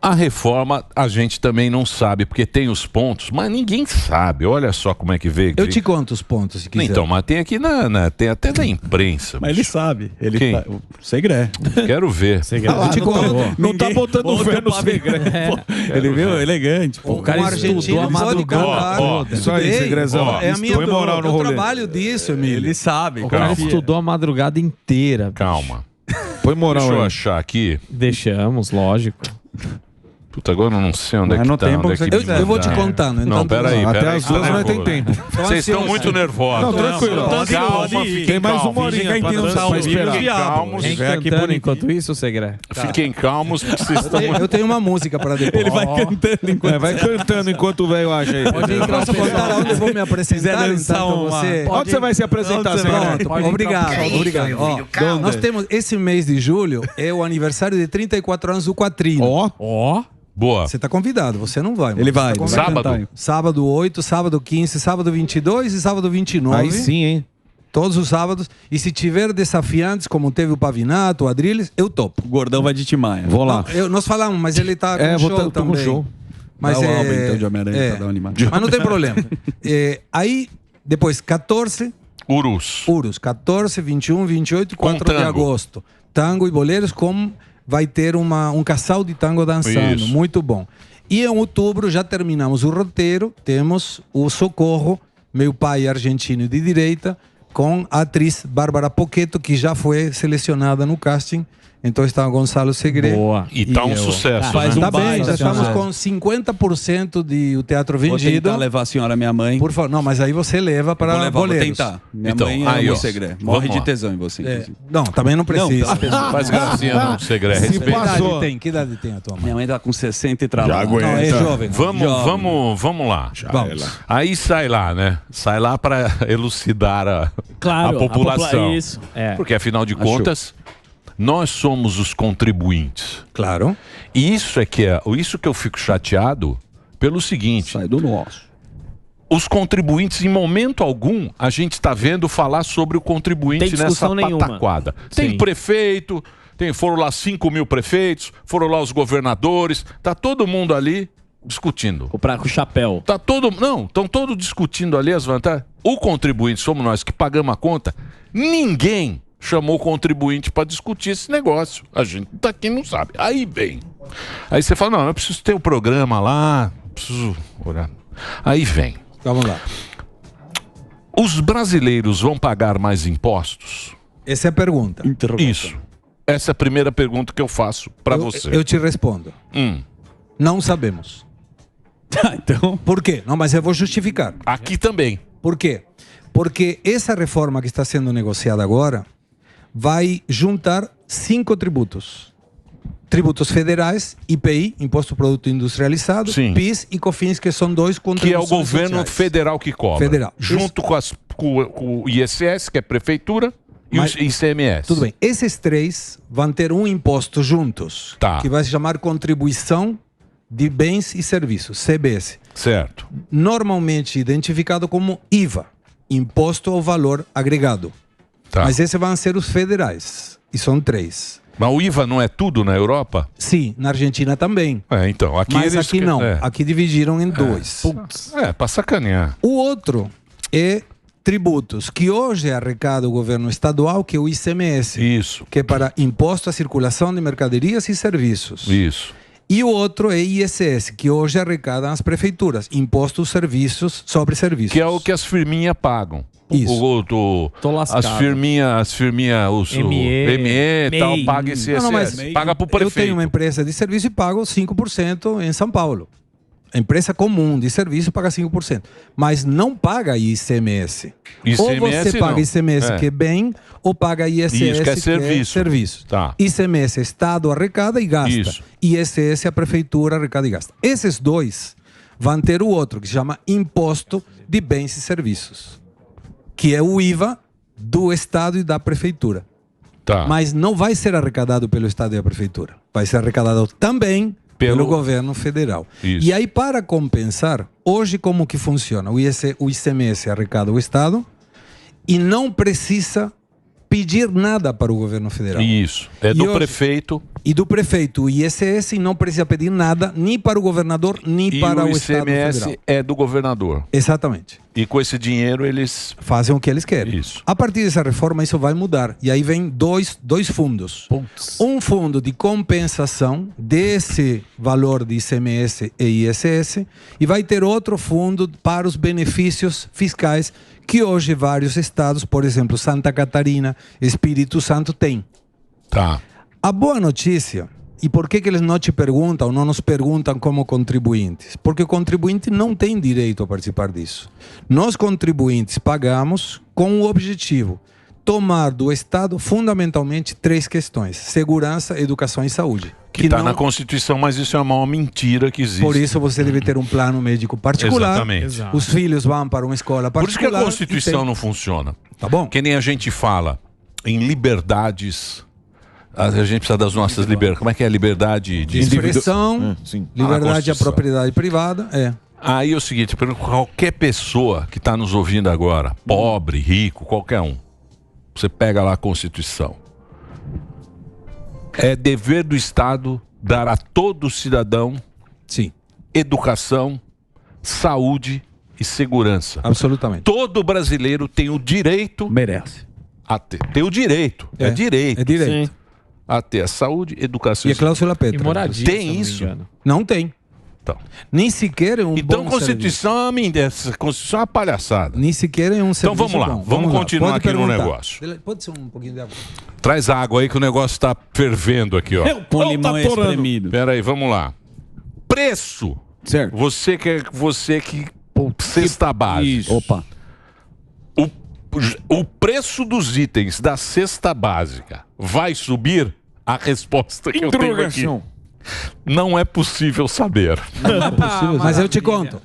[SPEAKER 1] A reforma a gente também não sabe, porque tem os pontos, mas ninguém sabe. Olha só como é que veio.
[SPEAKER 4] Eu te conto os pontos, se quiser.
[SPEAKER 1] Então, mas tem aqui tem até da imprensa.
[SPEAKER 3] Mas ele sabe.
[SPEAKER 1] Quem?
[SPEAKER 3] O Segré.
[SPEAKER 1] Quero ver.
[SPEAKER 4] Eu te conto.
[SPEAKER 3] Não tá botando fé no Segré. Ele viu? Elegante.
[SPEAKER 4] O cara estudou a madrugada.
[SPEAKER 2] Isso aí, Segrézão.
[SPEAKER 4] É a minha moral no rolê. Eu trabalho disso, Emílio.
[SPEAKER 3] Ele sabe.
[SPEAKER 5] O cara estudou a madrugada inteira.
[SPEAKER 1] Calma.
[SPEAKER 2] Põe moral.
[SPEAKER 1] Deixa eu achar aqui.
[SPEAKER 5] Deixamos, lógico.
[SPEAKER 1] Puta, agora eu não sei onde é que tá.
[SPEAKER 4] Eu vou te contando.
[SPEAKER 1] Não, peraí.
[SPEAKER 2] Até as duas não tem tempo.
[SPEAKER 1] Vocês estão muito nervosos.
[SPEAKER 2] Não, tranquilo.
[SPEAKER 1] Calma,
[SPEAKER 2] tem mais uma horinha pra esperar.
[SPEAKER 1] Fiquem calmos.
[SPEAKER 5] Enquanto isso, Segré.
[SPEAKER 1] Fiquem calmos, porque vocês estão muito...
[SPEAKER 4] Eu tenho uma música para depois.
[SPEAKER 3] Ele vai cantando enquanto...
[SPEAKER 2] Vai cantando enquanto o velho acha aí.
[SPEAKER 4] Posso contar onde eu vou me apresentar, então, você?
[SPEAKER 2] Onde você vai se apresentar,
[SPEAKER 4] Pronto, obrigado. Nós temos, esse mês de julho, é o aniversário de 34 anos do Quatrino.
[SPEAKER 5] Ó.
[SPEAKER 1] Boa.
[SPEAKER 4] Você está convidado, você não vai.
[SPEAKER 3] Ele vai.
[SPEAKER 1] Sábado?
[SPEAKER 4] Sábado 8, sábado 15, sábado 22 e sábado 29.
[SPEAKER 2] Aí sim, hein?
[SPEAKER 4] Todos os sábados. E se tiver desafiantes, como teve o Pavinato, o Adriles, eu topo.
[SPEAKER 3] O Gordão vai de Timaya.
[SPEAKER 2] Vou lá.
[SPEAKER 4] Nós falamos, mas ele tá com show também.
[SPEAKER 2] Com show.
[SPEAKER 4] Mas
[SPEAKER 3] dá o álbum, então, de Homem-Aranha, pra dar uma animada.
[SPEAKER 4] Mas não tem problema. Aí, depois, 14... Urus. 14, 21, 28 e 4 de agosto. Tango e boleros com... Vai ter um casal de tango dançando. Isso. Muito bom. E em outubro já terminamos o roteiro. Temos o Socorro, meu pai argentino de direita, com a atriz Bárbara Poquetto, que já foi selecionada no casting Então está o Gonçalo Segre.
[SPEAKER 5] Boa.
[SPEAKER 1] E tá um sucesso,
[SPEAKER 4] Faz
[SPEAKER 1] né?
[SPEAKER 4] tá bem,
[SPEAKER 3] baita
[SPEAKER 4] já estamos
[SPEAKER 3] sucesso.
[SPEAKER 4] com 50% de o teatro
[SPEAKER 3] Vou
[SPEAKER 4] vendido.
[SPEAKER 3] tentar levar a senhora, minha mãe.
[SPEAKER 4] Por favor, não, mas aí você leva para
[SPEAKER 3] Vou levar, vou
[SPEAKER 4] boleiros.
[SPEAKER 3] tentar. Minha
[SPEAKER 1] Então,
[SPEAKER 3] mãe
[SPEAKER 1] aí,
[SPEAKER 3] é
[SPEAKER 1] ó,
[SPEAKER 3] o segredo. Morre
[SPEAKER 1] vamos
[SPEAKER 3] de
[SPEAKER 1] lá.
[SPEAKER 3] tesão em você, inclusive.
[SPEAKER 4] Não, também não precisa.
[SPEAKER 1] Faz gracinha não, Segre.
[SPEAKER 2] Se
[SPEAKER 4] Que idade
[SPEAKER 2] passou.
[SPEAKER 4] tem? Que idade tem a tua mãe?
[SPEAKER 3] Minha mãe tá com 60 e
[SPEAKER 2] Já
[SPEAKER 3] trabalho.
[SPEAKER 2] aguenta.
[SPEAKER 4] Não, é jovem.
[SPEAKER 1] Vamos lá.
[SPEAKER 4] Vamos.
[SPEAKER 1] Aí sai lá, né? Sai lá para elucidar
[SPEAKER 6] Claro,
[SPEAKER 1] a população.
[SPEAKER 6] isso.
[SPEAKER 5] É.
[SPEAKER 1] Porque afinal de contas, nós somos os contribuintes.
[SPEAKER 4] Claro.
[SPEAKER 1] E isso que eu fico chateado pelo seguinte:
[SPEAKER 3] Sai do nosso.
[SPEAKER 1] os contribuintes, em momento algum, a gente está vendo falar sobre o contribuinte
[SPEAKER 6] Tem discussão
[SPEAKER 1] nessa
[SPEAKER 6] nenhuma.
[SPEAKER 1] pataquada. Tem
[SPEAKER 5] Sim.
[SPEAKER 1] prefeito, foram lá 5 mil prefeitos, foram lá os governadores, tá todo mundo ali discutindo.
[SPEAKER 6] Com o chapéu.
[SPEAKER 1] Estão todos discutindo ali as vantagens. O contribuinte somos nós que pagamos a conta. Ninguém chamou o contribuinte para discutir esse negócio. A gente tá aqui não sabe. Aí vem. Aí você fala, não, eu preciso ter o programa lá, preciso olhar. Aí vem.
[SPEAKER 4] Vamos lá.
[SPEAKER 1] Os brasileiros vão pagar mais impostos?
[SPEAKER 4] Essa é a pergunta.
[SPEAKER 1] Isso. Essa é a primeira pergunta que eu faço para você.
[SPEAKER 4] Eu te respondo. Não sabemos.
[SPEAKER 3] Então,
[SPEAKER 4] Por quê? Não, mas eu vou justificar.
[SPEAKER 1] Aqui também.
[SPEAKER 4] Por quê? Porque essa reforma que está sendo negociada agora vai juntar 5 tributos. Tributos federais, IPI, Imposto Produto Industrializado,
[SPEAKER 1] Sim.
[SPEAKER 4] PIS e COFINS, que são dois
[SPEAKER 1] Que é
[SPEAKER 4] contribuições
[SPEAKER 1] o governo
[SPEAKER 4] sociais.
[SPEAKER 1] federal que cobra.
[SPEAKER 4] Federal.
[SPEAKER 1] Junto com o ISS, que é prefeitura, e
[SPEAKER 4] Mas-
[SPEAKER 1] o ICMS.
[SPEAKER 4] Tudo bem. Esses 3 vão ter um imposto juntos,
[SPEAKER 1] Tá.
[SPEAKER 4] que vai se chamar Contribuição de Bens e Serviços, CBS.
[SPEAKER 1] Certo.
[SPEAKER 4] Normalmente identificado como IVA, Imposto ao Valor Agregado.
[SPEAKER 1] Tá.
[SPEAKER 4] Mas esses vão ser os federais, e são 3.
[SPEAKER 1] Mas o IVA não é tudo na Europa?
[SPEAKER 4] Sim, na Argentina também.
[SPEAKER 1] Então, aqui
[SPEAKER 4] Mas
[SPEAKER 1] eles
[SPEAKER 4] aqui não.
[SPEAKER 1] É,
[SPEAKER 4] Aqui dividiram em 2.
[SPEAKER 1] pra sacanear.
[SPEAKER 4] O outro é tributos, que hoje arrecada o governo estadual, que é o ICMS,
[SPEAKER 1] Isso,
[SPEAKER 4] que é para Imposto à Circulação de Mercadorias e Serviços.
[SPEAKER 1] isso.
[SPEAKER 4] E o outro é ISS, que hoje arrecadam as prefeituras, Imposto serviços sobre serviços.
[SPEAKER 1] Que é o que as firminhas pagam.
[SPEAKER 4] Isso.
[SPEAKER 5] Tô lascado.
[SPEAKER 1] As firminhas, o ME e tal,
[SPEAKER 6] MEI.
[SPEAKER 1] paga esse
[SPEAKER 4] Não,
[SPEAKER 1] ISS.
[SPEAKER 4] mas
[SPEAKER 1] paga pro
[SPEAKER 4] Eu
[SPEAKER 1] prefeito.
[SPEAKER 4] tenho uma empresa de serviço e pago 5% em São Paulo. A empresa comum de serviço paga 5%, mas não paga ICMS. Ou
[SPEAKER 1] ICMS
[SPEAKER 4] você paga
[SPEAKER 1] não.
[SPEAKER 4] ICMS,
[SPEAKER 1] É.
[SPEAKER 4] que é bem, ou paga ISS,
[SPEAKER 1] Isso, que é serviço.
[SPEAKER 4] serviço.
[SPEAKER 1] Tá.
[SPEAKER 4] ICMS, Estado arrecada e gasta.
[SPEAKER 1] Isso.
[SPEAKER 4] ISS, a prefeitura arrecada e gasta. Esses dois vão ter o outro, que se chama Imposto de Bens e Serviços, que é o IVA do Estado e da prefeitura.
[SPEAKER 1] Tá.
[SPEAKER 4] Mas não vai ser arrecadado pelo Estado e a Prefeitura. Vai ser arrecadado também pelo governo federal.
[SPEAKER 1] Isso.
[SPEAKER 4] E aí, para compensar, hoje como que funciona? O ICMS arrecada o Estado e não precisa pedir nada para o governo federal.
[SPEAKER 1] Isso. É do
[SPEAKER 4] E hoje-
[SPEAKER 1] prefeito.
[SPEAKER 4] E do prefeito, o ISS não precisa pedir nada nem para o governador, nem
[SPEAKER 1] E
[SPEAKER 4] para
[SPEAKER 1] o
[SPEAKER 4] o Estado
[SPEAKER 1] ICMS
[SPEAKER 4] federal.
[SPEAKER 1] é do governador.
[SPEAKER 4] Exatamente.
[SPEAKER 1] E com esse dinheiro eles...
[SPEAKER 4] Fazem o que eles querem.
[SPEAKER 1] Isso.
[SPEAKER 4] A partir dessa reforma, isso vai mudar. E aí vem dois fundos. Um fundo de compensação desse valor de ICMS e ISS, e vai ter outro fundo para os benefícios fiscais que hoje vários estados, por exemplo, Santa Catarina, Espírito Santo, têm.
[SPEAKER 1] Tá.
[SPEAKER 4] A boa notícia, e por que eles não te perguntam, não nos perguntam como contribuintes? Porque o contribuinte não tem direito a participar disso. Nós, contribuintes, pagamos com o objetivo tomar do Estado fundamentalmente 3 questões: segurança, educação e saúde.
[SPEAKER 1] Que está
[SPEAKER 4] não-
[SPEAKER 1] na Constituição, mas isso é a maior mentira que existe.
[SPEAKER 4] Por isso você deve ter um plano médico particular.
[SPEAKER 1] Exatamente.
[SPEAKER 4] Os filhos vão para uma escola
[SPEAKER 1] Por isso que a
[SPEAKER 4] particular.
[SPEAKER 1] Constituição
[SPEAKER 4] e tem-
[SPEAKER 1] não funciona.
[SPEAKER 4] Tá bom?
[SPEAKER 1] Que nem a gente fala em liberdades. A gente precisa das nossas liberdades. Como é que é a liberdade de
[SPEAKER 4] Expressão,
[SPEAKER 2] Sim.
[SPEAKER 4] liberdade à
[SPEAKER 1] Constituição.
[SPEAKER 4] propriedade privada. É.
[SPEAKER 1] Aí é o seguinte, eu pergunto, qualquer pessoa que está nos ouvindo agora, pobre, rico, qualquer um, você pega lá a Constituição. É dever do Estado dar a todo cidadão
[SPEAKER 4] Sim,
[SPEAKER 1] educação, saúde e segurança.
[SPEAKER 4] absolutamente.
[SPEAKER 1] Todo brasileiro tem o direito
[SPEAKER 3] merece.
[SPEAKER 1] a ter. Tem o direito. É direito.
[SPEAKER 4] É direito.
[SPEAKER 1] A ter a saúde, educação
[SPEAKER 4] E a cláusula
[SPEAKER 5] E
[SPEAKER 4] Petra.
[SPEAKER 5] moradia,
[SPEAKER 1] Tem
[SPEAKER 5] se eu não me
[SPEAKER 1] isso?
[SPEAKER 5] engano.
[SPEAKER 4] Não tem.
[SPEAKER 1] Então,
[SPEAKER 4] Nem sequer é um
[SPEAKER 1] então
[SPEAKER 4] bom
[SPEAKER 1] Constituição é uma palhaçada.
[SPEAKER 4] Nem sequer é um
[SPEAKER 1] Então vamos lá,
[SPEAKER 4] bom.
[SPEAKER 1] vamos continuar
[SPEAKER 4] Pode
[SPEAKER 1] aqui no
[SPEAKER 4] perguntar.
[SPEAKER 1] negócio.
[SPEAKER 4] Pode ser um pouquinho de água.
[SPEAKER 1] Traz água aí que o negócio está fervendo aqui, ó.
[SPEAKER 3] Com limão espremido.
[SPEAKER 1] Pera aí, vamos lá. Preço.
[SPEAKER 3] Certo.
[SPEAKER 1] Você que cesta base.
[SPEAKER 3] Isso. Opa.
[SPEAKER 1] O preço dos itens da cesta básica vai subir? A resposta que eu tenho aqui. Não é possível saber.
[SPEAKER 4] Não é possível, mas eu te conto.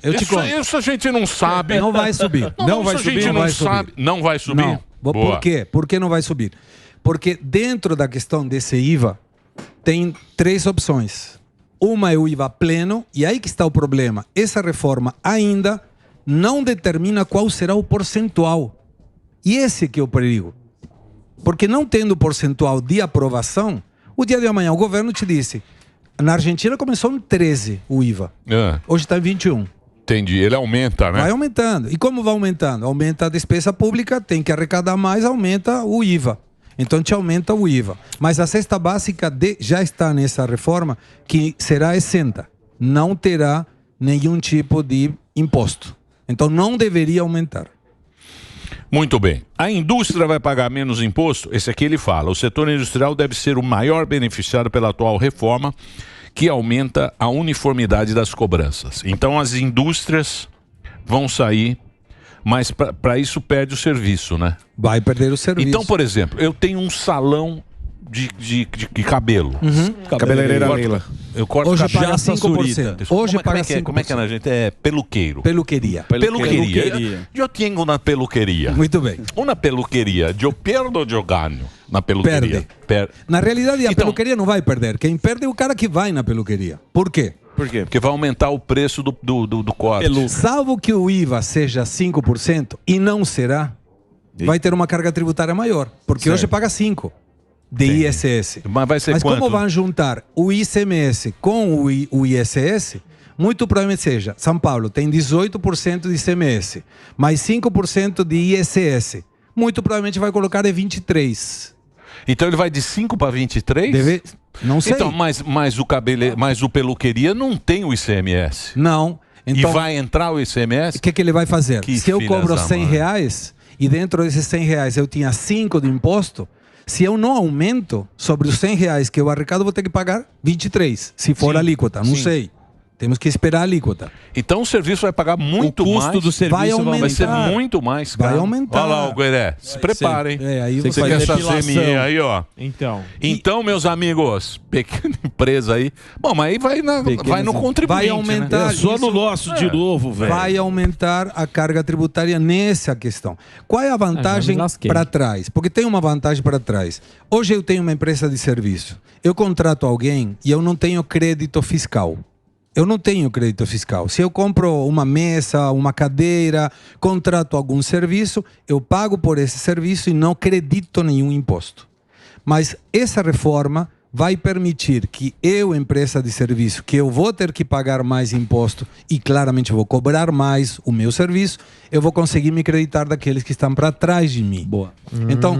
[SPEAKER 1] Isso a gente não sabe.
[SPEAKER 4] Não vai subir.
[SPEAKER 1] Não vai subir. Não vai subir. Não vai subir?
[SPEAKER 4] Não. Por quê? Por que não vai subir? Porque dentro da questão desse IVA tem 3 opções. Uma é o IVA pleno, e aí que está o problema. Essa reforma ainda não determina qual será o percentual. E esse que é o perigo. Porque não tendo percentual de aprovação, o dia de amanhã o governo te disse, na Argentina começou em 13 o IVA. Hoje está em 21.
[SPEAKER 1] Entendi, ele aumenta, né?
[SPEAKER 4] Vai aumentando. E como vai aumentando? Aumenta a despesa pública, tem que arrecadar mais, aumenta o IVA. Então te aumenta o IVA. Mas a cesta básica já está nessa reforma que será isenta. Não terá nenhum tipo de imposto. Então não deveria aumentar.
[SPEAKER 1] Muito bem. A indústria vai pagar menos imposto? Esse aqui ele fala. O setor industrial deve ser o maior beneficiado pela atual reforma, que aumenta a uniformidade das cobranças. Então as indústrias vão sair, mas para isso perde o serviço, né?
[SPEAKER 4] Vai perder o serviço.
[SPEAKER 1] Então, por exemplo, eu tenho um salão de cabelo.
[SPEAKER 2] Cabeleireira Leila.
[SPEAKER 1] Eu corto
[SPEAKER 4] Hoje
[SPEAKER 1] cabelo.
[SPEAKER 4] paga 5%. Hoje paga 5%.
[SPEAKER 1] Como é que é na gente? É peluqueiro.
[SPEAKER 4] Peluqueria.
[SPEAKER 1] Peluqueria. Eu tenho una peluqueria.
[SPEAKER 4] Muito bem.
[SPEAKER 1] Una peluqueria, eu perdo ou eu ganho na peluqueria?
[SPEAKER 4] Na realidade, a peluqueria não vai perder. Quem perde é o cara que vai na peluqueria. Por quê?
[SPEAKER 1] Por quê? Porque vai aumentar o preço do corte.
[SPEAKER 4] Salvo que o IVA seja 5%, e não será, vai ter uma carga tributária maior. Porque hoje paga 5%. De ISS.
[SPEAKER 1] Mas vai ser
[SPEAKER 4] Mas
[SPEAKER 1] quanto?
[SPEAKER 4] como vão juntar o ICMS com o ISS, muito provavelmente seja, São Paulo tem 18% de ICMS, mais 5% de ISS. Muito provavelmente vai colocar 23%.
[SPEAKER 1] Então ele vai de 5 para 23?
[SPEAKER 4] Não sei.
[SPEAKER 1] Então, mas o peluqueria não tem o ICMS.
[SPEAKER 4] Não. Então,
[SPEAKER 1] e vai entrar o ICMS?
[SPEAKER 4] O que ele vai fazer? Se eu cobro R$100 e dentro desses R$100 eu tinha 5 de imposto, se eu não aumento sobre os R$100 que eu arrecado, vou ter que pagar 23, se for a alíquota. Não sei. Temos que esperar a alíquota.
[SPEAKER 1] Então o serviço vai pagar muito mais.
[SPEAKER 3] O custo do serviço
[SPEAKER 1] vai ser muito mais caro.
[SPEAKER 4] Vai aumentar.
[SPEAKER 1] Olha lá, Gueré. Se preparem.
[SPEAKER 4] Aí
[SPEAKER 1] você quer fazer minha aí, ó.
[SPEAKER 5] Então,
[SPEAKER 1] meus amigos, pequena empresa aí. Bom, mas aí vai no contribuinte.
[SPEAKER 4] Vai aumentar.
[SPEAKER 1] Né?
[SPEAKER 2] É só no nosso de novo, velho.
[SPEAKER 4] Vai aumentar a carga tributária nessa questão. Qual é a vantagem para trás? Porque tem uma vantagem para trás. Hoje eu tenho uma empresa de serviço. Eu contrato alguém e eu não tenho crédito fiscal. Eu não tenho crédito fiscal. Se eu compro uma mesa, uma cadeira, contrato algum serviço, eu pago por esse serviço e não acredito nenhum imposto. Mas essa reforma vai permitir que eu, empresa de serviço, que eu vou ter que pagar mais imposto e claramente vou cobrar mais o meu serviço, eu vou conseguir me creditar daqueles que estão para trás de mim. Boa. Então,